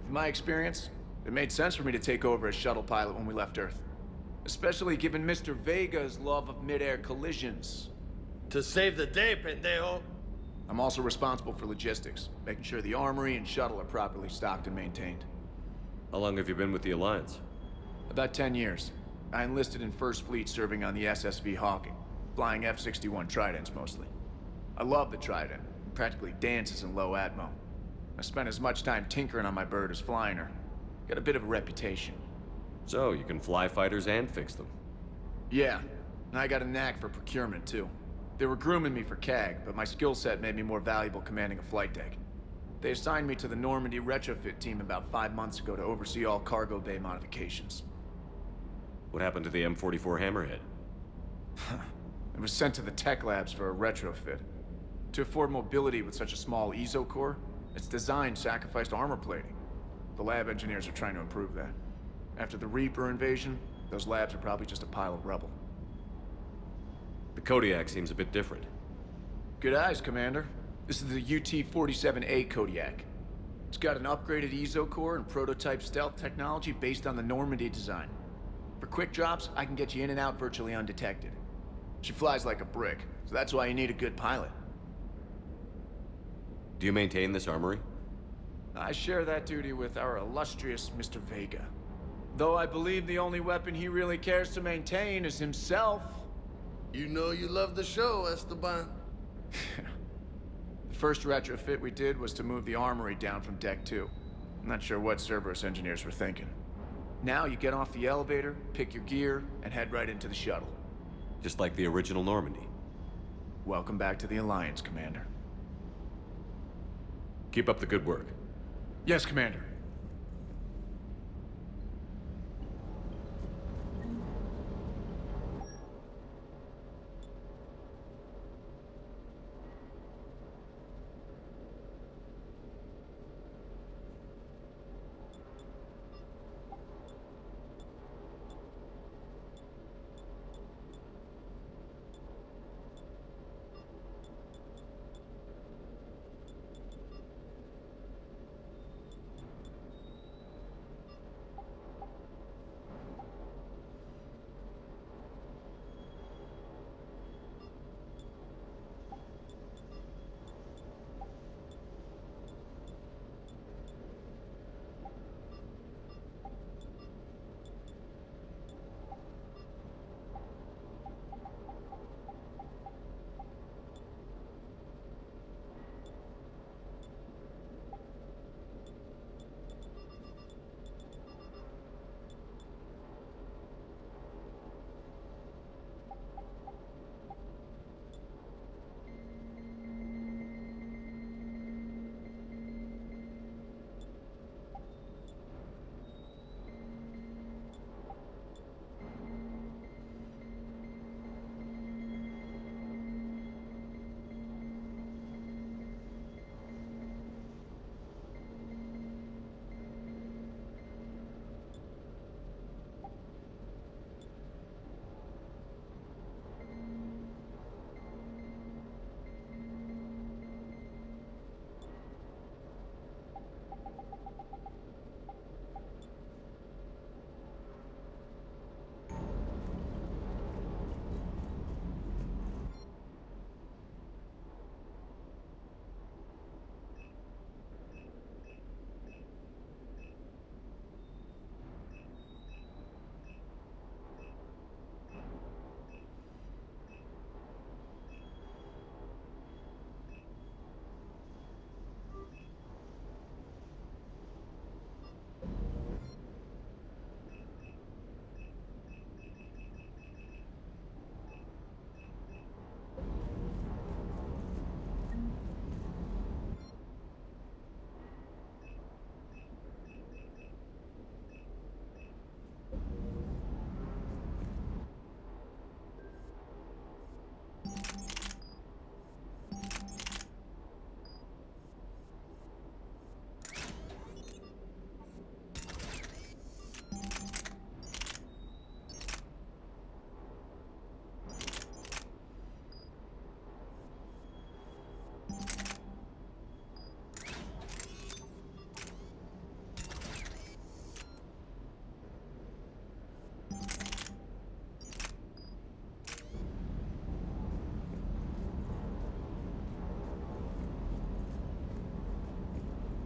In my experience, it made sense for me to take over as shuttle pilot when we left Earth. Especially given Mr. Vega's love of mid-air collisions. To save the day, pendejo! I'm also responsible for logistics, making sure the armory and shuttle are properly stocked and maintained. How long have you been with the Alliance? About 10 years. I enlisted in First Fleet serving on the SSV Hawking, flying F-61 Tridents mostly. I love the Trident. It practically dances in low atmo. I spent as much time tinkering on my bird as flying her. Got a bit of a reputation. So, you can fly fighters and fix them? Yeah, and I got a knack for procurement, too. They were grooming me for CAG, but my skill set made me more valuable commanding a flight deck. They assigned me to the Normandy retrofit team about 5 months ago to oversee all cargo bay modifications. What happened to the M44 Hammerhead? It was sent to the tech labs for a retrofit. To afford mobility with such a small EZO core, its design sacrificed armor plating. The lab engineers are trying to improve that. After the Reaper invasion, those labs are probably just a pile of rubble. The Kodiak seems a bit different. Good eyes, Commander. This is the UT-47A Kodiak. It's got an upgraded EZO core and prototype stealth technology based on the Normandy design. For quick drops, I can get you in and out virtually undetected. She flies like a brick, so that's why you need a good pilot. Do you maintain this armory? I share that duty with our illustrious Mr. Vega. Though I believe the only weapon he really cares to maintain is himself. You know you love the show, Esteban. The first retrofit we did was to move the armory down from Deck 2. I'm not sure what Cerberus engineers were thinking. Now you get off the elevator, pick your gear, and head right into the shuttle. Just like the original Normandy. Welcome back to the Alliance, Commander. Keep up the good work. Yes, Commander.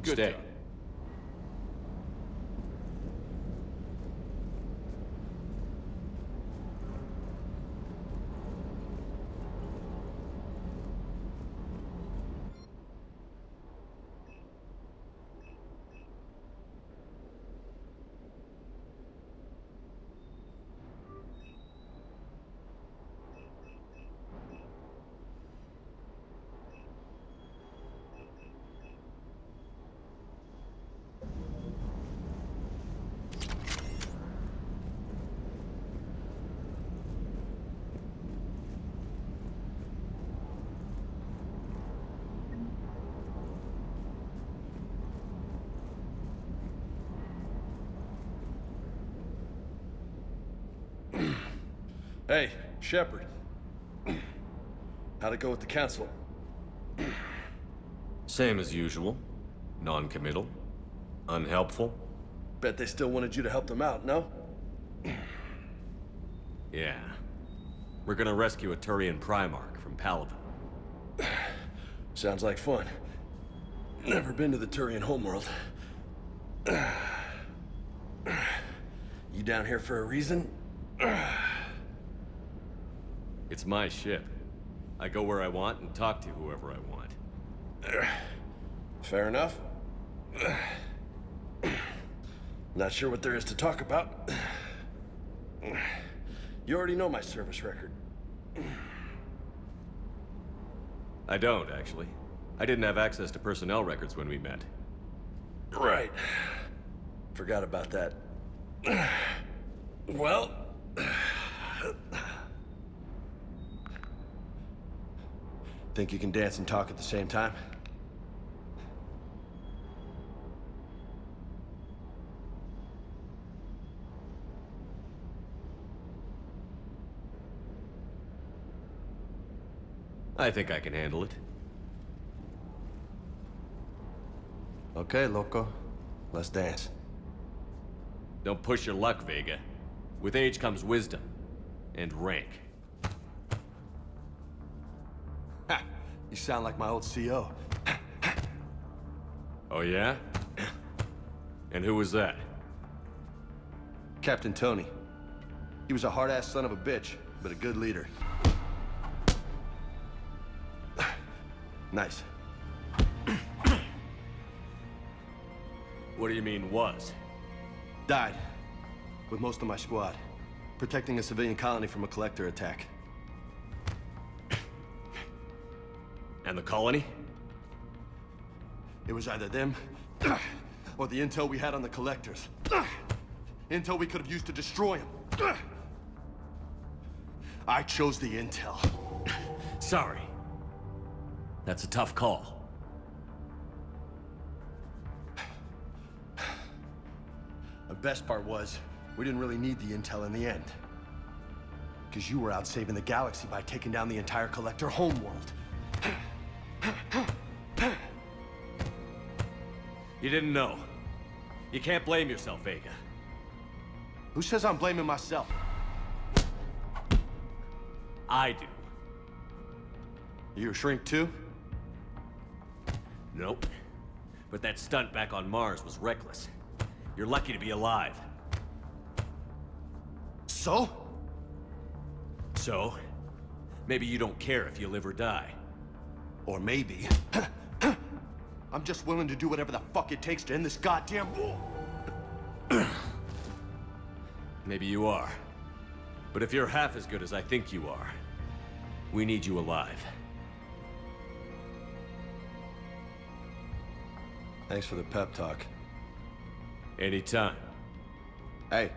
Good Stay. job. Hey, Shepard. How'd it go with the council? Same as usual. Non-committal. Unhelpful. Bet they still wanted you to help them out, no? Yeah. We're gonna rescue a Turian Primarch from Palaven. Sounds like fun. Never been to the Turian homeworld. You down here for a reason? It's my ship. I go where I want and talk to whoever I want. Fair enough. Not sure what there is to talk about. You already know my service record. I don't, actually. I didn't have access to personnel records when we met. Right. Forgot about that. Well... Think you can dance and talk at the same time? I think I can handle it. Okay, loco. Let's dance. Don't push your luck, Vega. With age comes wisdom. And rank. Ha! You sound like my old CO. Oh yeah? And who was that? Captain Tony. He was a hard-ass son of a bitch, but a good leader. Nice. What do you mean, was? Died. With most of my squad. Protecting a civilian colony from a collector attack. And the colony? It was either them, or the intel we had on the collectors. Intel we could have used to destroy them. I chose the intel. Sorry. That's a tough call. The best part was, we didn't really need the intel in the end. Because you were out saving the galaxy by taking down the entire Collector homeworld. You didn't know. You can't blame yourself, Vega. Who says I'm blaming myself? I do. You a shrink too? Nope. But that stunt back on Mars was reckless. You're lucky to be alive. So? So? Maybe you don't care if you live or die. Or maybe... I'm just willing to do whatever the fuck it takes to end this goddamn war. Maybe you are. But if you're half as good as I think you are, we need you alive. Thanks for the pep talk. Anytime. Hey,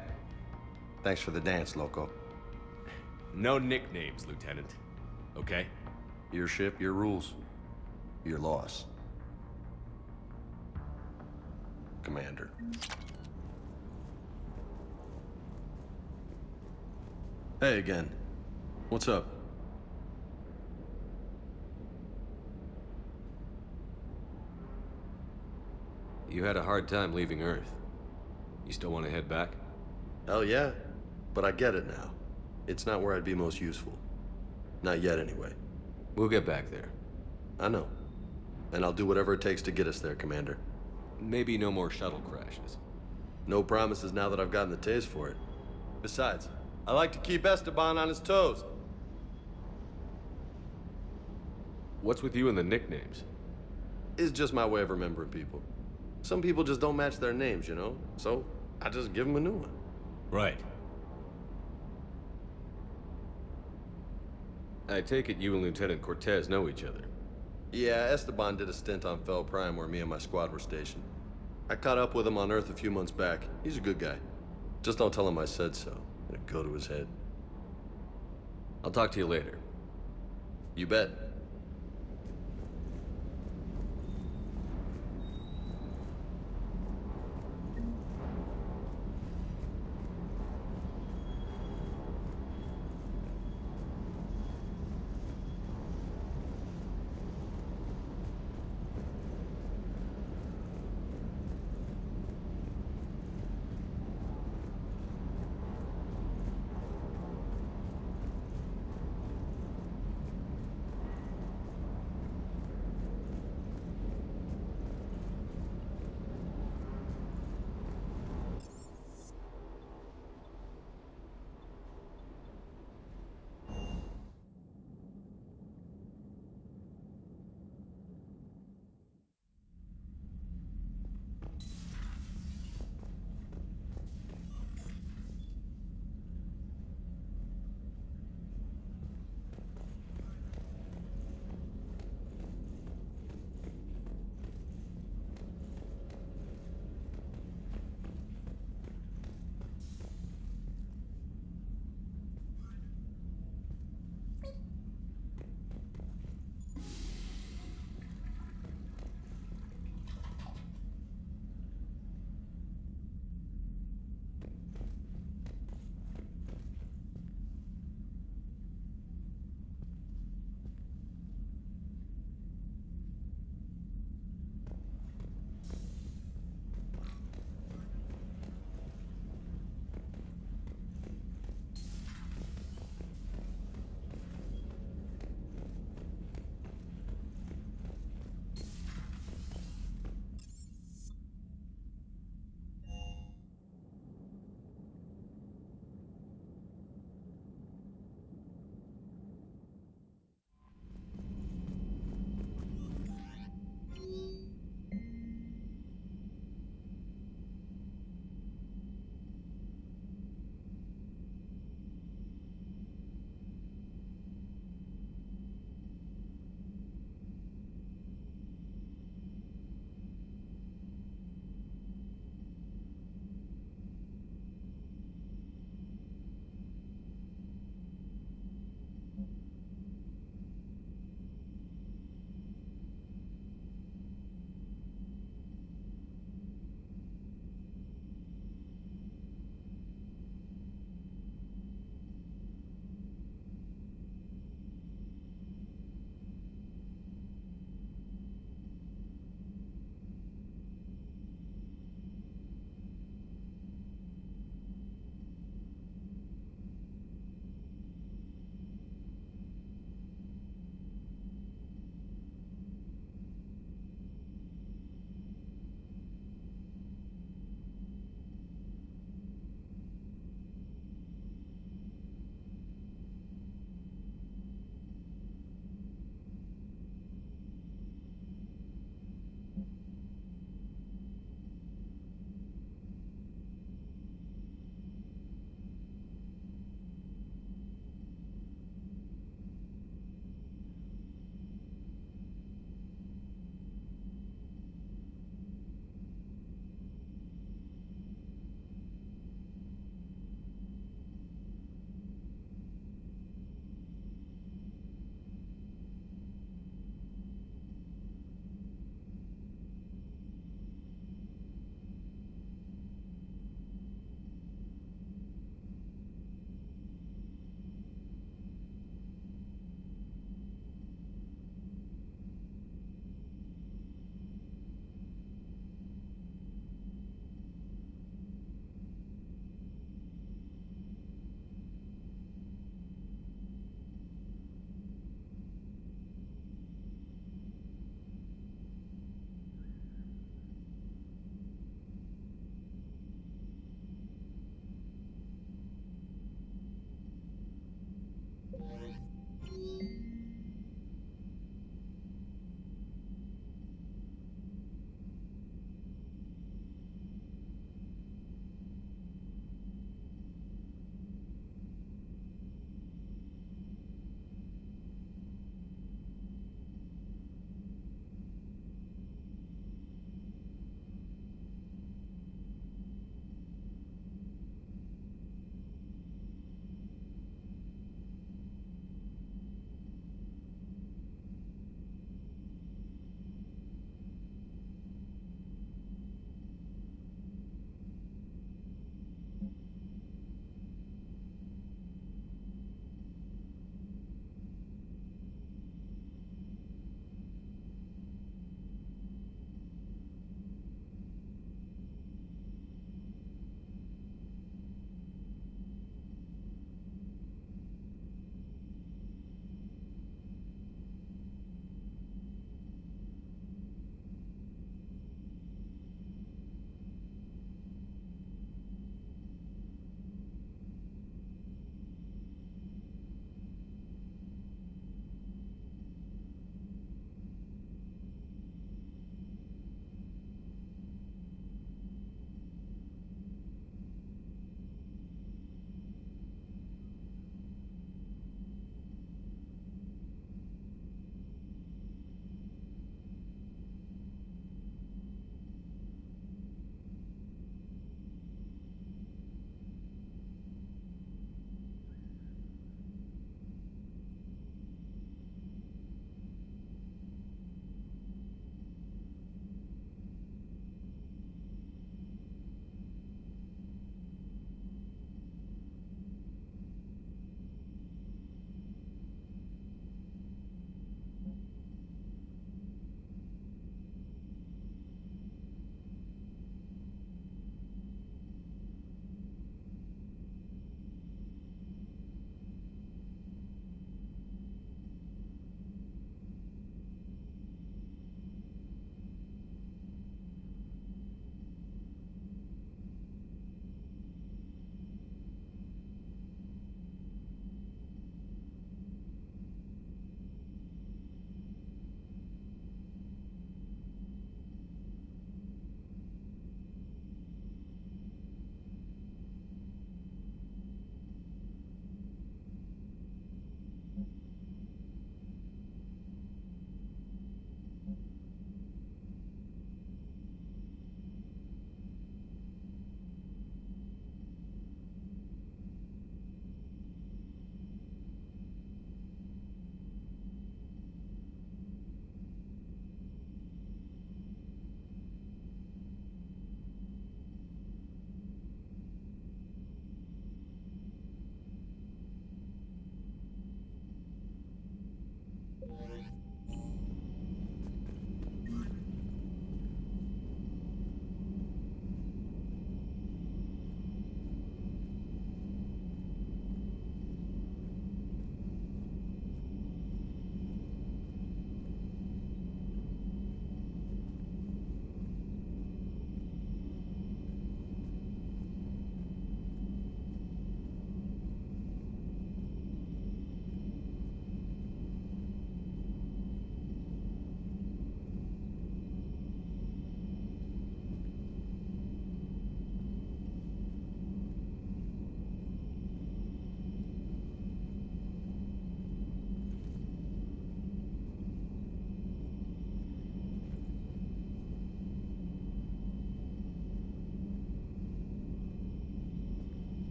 thanks for the dance, loco. No nicknames, Lieutenant. Okay? Your ship, your rules. Your loss. Commander. Hey again. What's up? You had a hard time leaving Earth. You still want to head back? Hell yeah. But I get it now. It's not where I'd be most useful. Not yet, anyway. We'll get back there. I know. And I'll do whatever it takes to get us there, Commander. maybe no more shuttle crashes. No promises now that I've gotten the taste for it. Besides, I like to keep Esteban on his toes. What's with you and the nicknames? It's just my way of remembering people. Some people just don't match their names, you know? So, I just give them a new one. Right. I take it you and Lieutenant Cortez know each other. Yeah, Esteban did a stint on Fel Prime where me and my squad were stationed. I caught up with him on Earth a few months back. He's a good guy. Just don't tell him I said so. It'll go to his head. I'll talk to you later. You bet.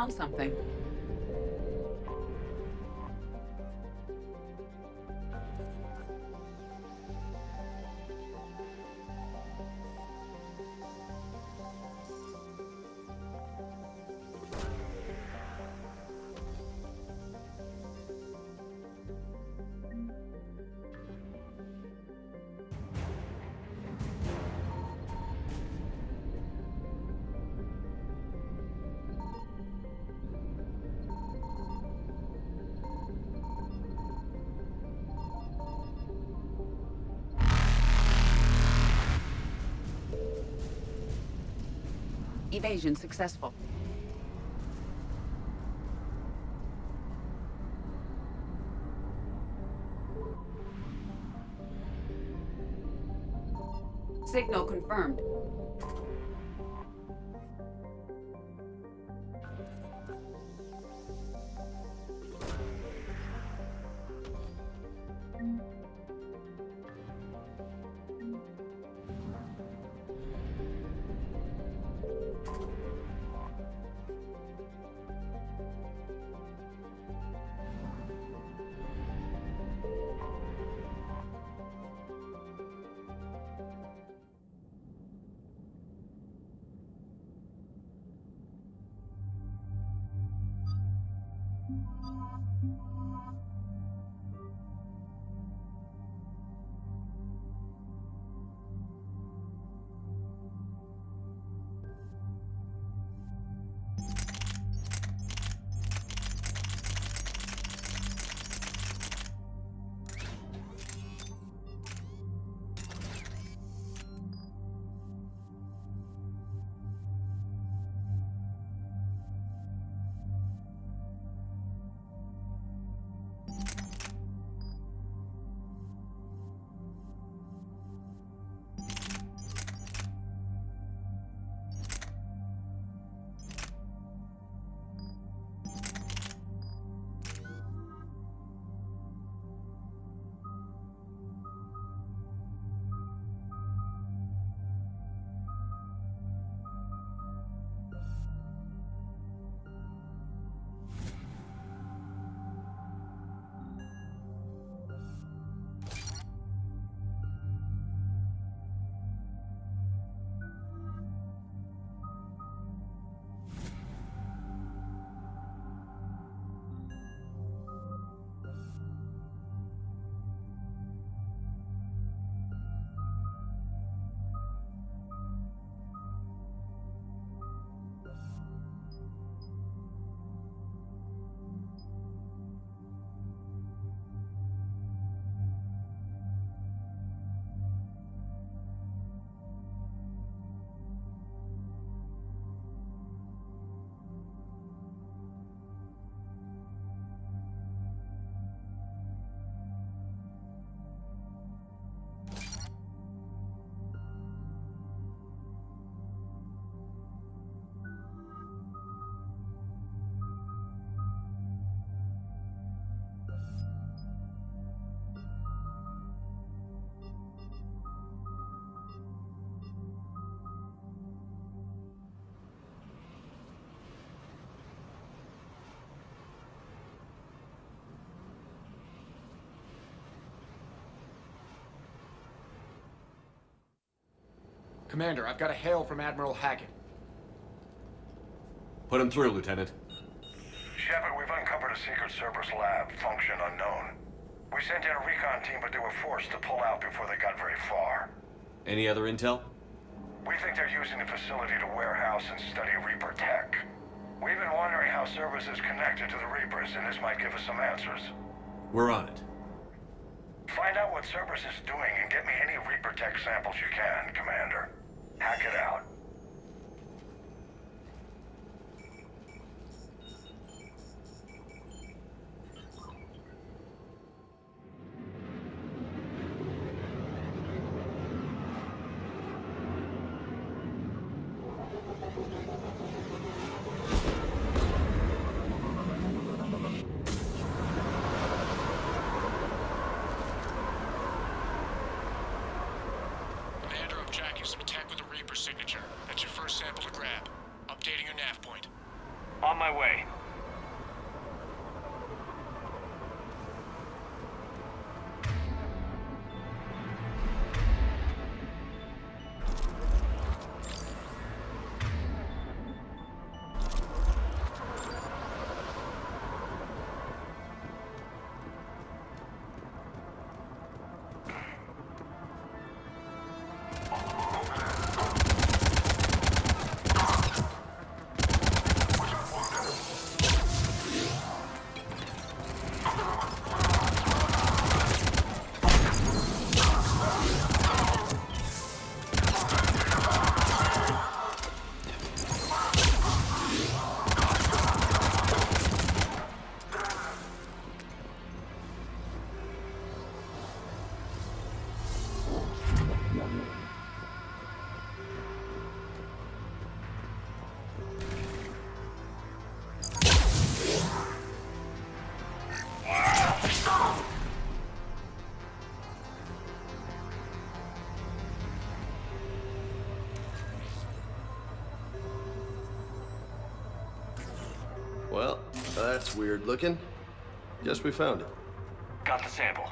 found something. Evasion successful. Signal confirmed. Commander, I've got a hail from Admiral Hackett. Put him through, Lieutenant. Shepard, we've uncovered a secret Cerberus lab, function unknown. We sent in a recon team, but they were forced to pull out before they got very far. Any other intel? We think they're using the facility to warehouse and study Reaper tech. We've been wondering how Cerberus is connected to the Reapers, and this might give us some answers. We're on it. Find out what Cerberus is doing and get me any Reaper tech samples you can, Commander. Hack it out. Some tech with a Reaper signature. That's your first sample to grab. Updating your nav point. On my way. Well, that's weird looking. Guess we found it. Got the sample.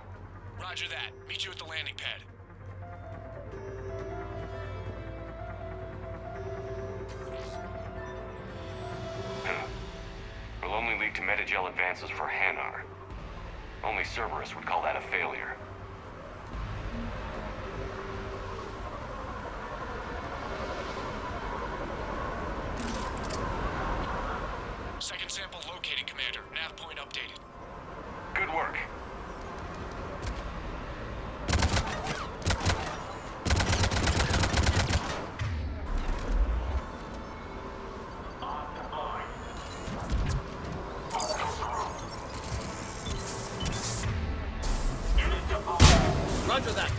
Roger that. Meet you at the landing pad. Will only lead to Metagel advances for Hanar. Only Cerberus would call that a failure. Second sample located, Commander. Nav point updated. Good work. Roger that.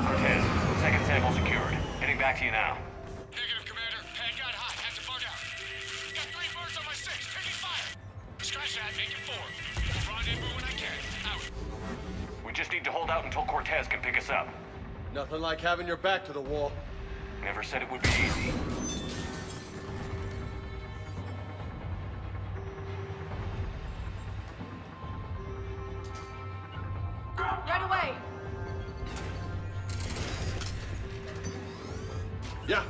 Cortez, second sample secured. Heading back to you now. Negative, Commander. Pad got hot. Have to bug out. Got 3 birds on my 6. Taking fire. Scratch that. Make it 4. Rendezvous when I can. Out. We just need to hold out until Cortez can pick us up. Nothing like having your back to the wall. Never said it would be easy. Right away! Yeah.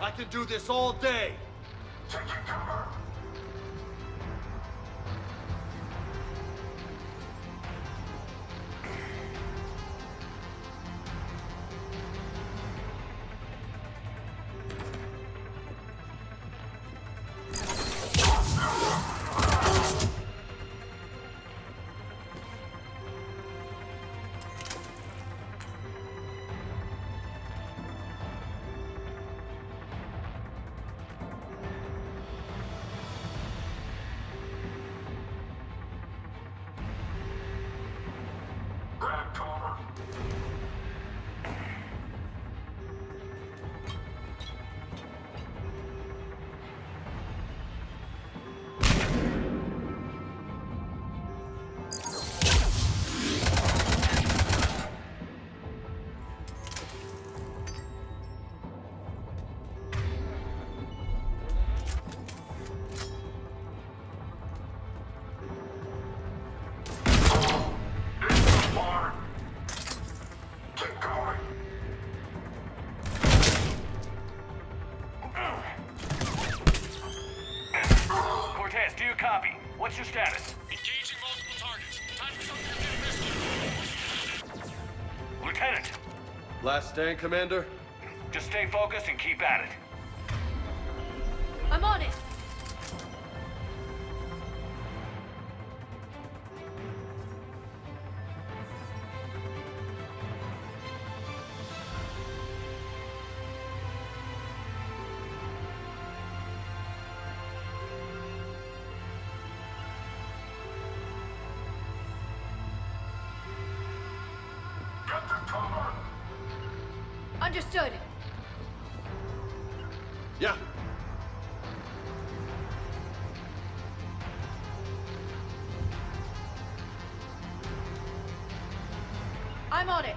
I can do this all day. Copy. What's your status? Engaging multiple targets. Time for something to get risky. Lieutenant, Last stand, Commander? just stay focused and keep at it. I'm on it! Understood. Yeah. I'm on it.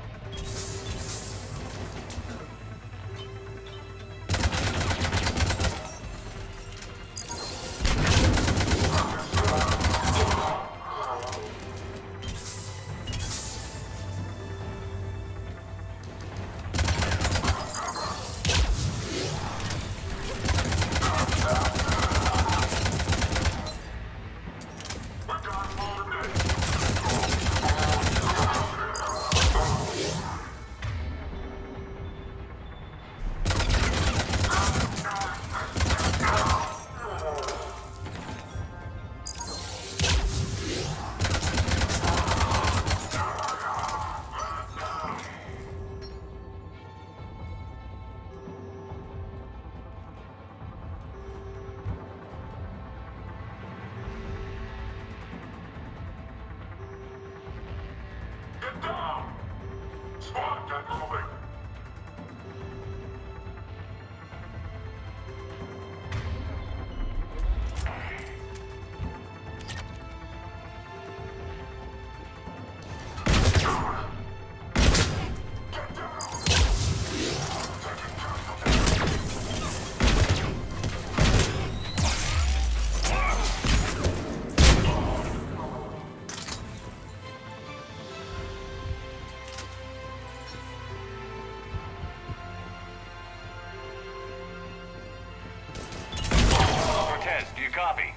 Cortez, do you copy?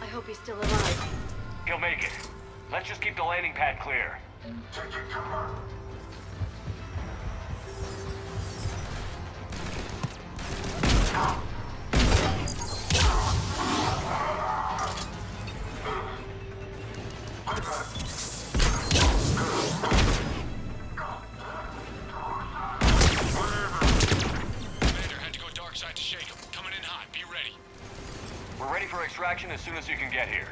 I hope he's still alive. He'll make it. Let's just keep the landing pad clear. Commander, had to go dark side to shake him. Coming in hot. Be ready. We're ready for extraction as soon as you can get here.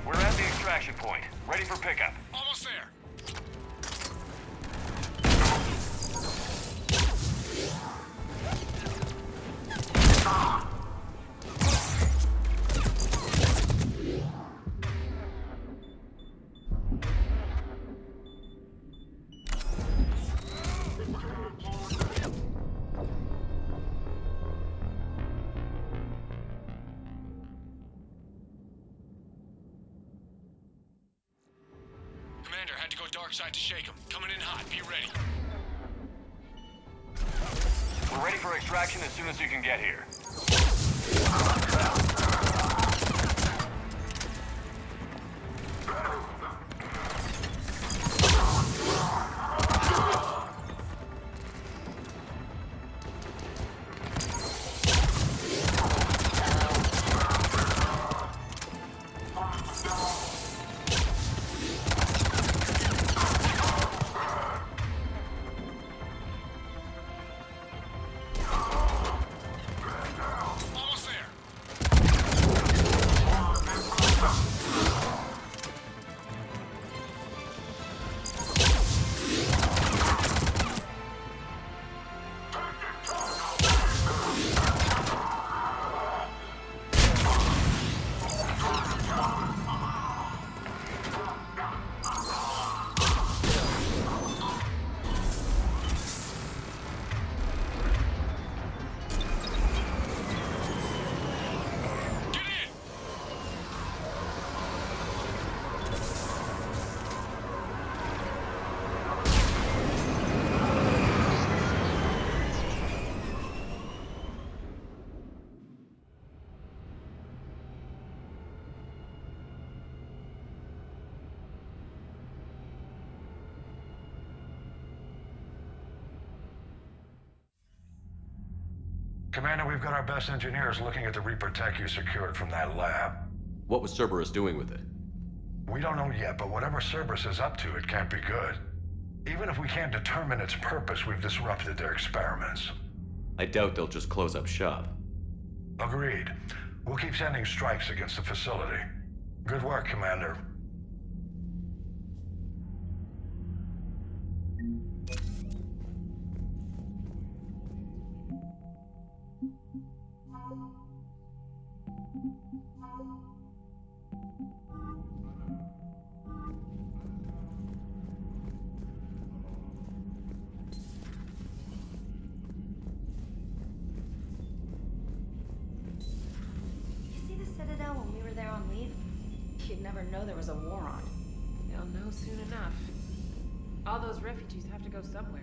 We're at the extraction point. Ready for pickup. Almost there. Commander, had to go dark side to shake him. Coming in hot. Be ready. We're ready for extraction as soon as you can get here. Almost there. Commander, we've got our best engineers looking at the Reaper tech you secured from that lab. What was Cerberus doing with it? We don't know yet, but whatever Cerberus is up to, it can't be good. Even if we can't determine its purpose, we've disrupted their experiments. I doubt they'll just close up shop. Agreed. We'll keep sending strikes against the facility. Good work, Commander. You'd never know there was a war on. They'll know soon enough. All those refugees have to go somewhere.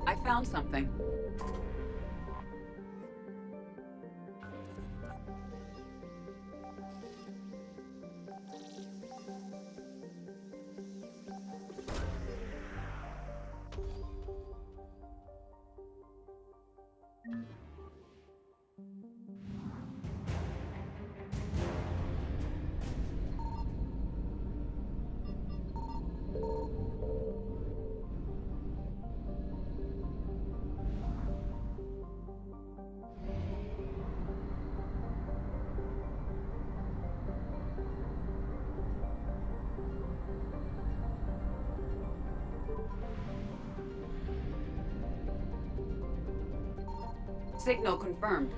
I found something. Signal confirmed.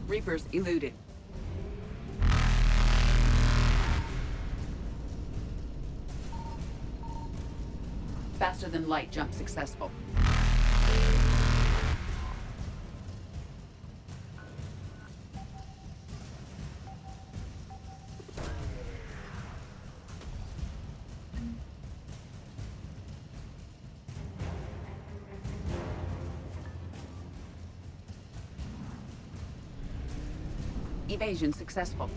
Reapers eluded. Faster than light jump successful. Evasion successful.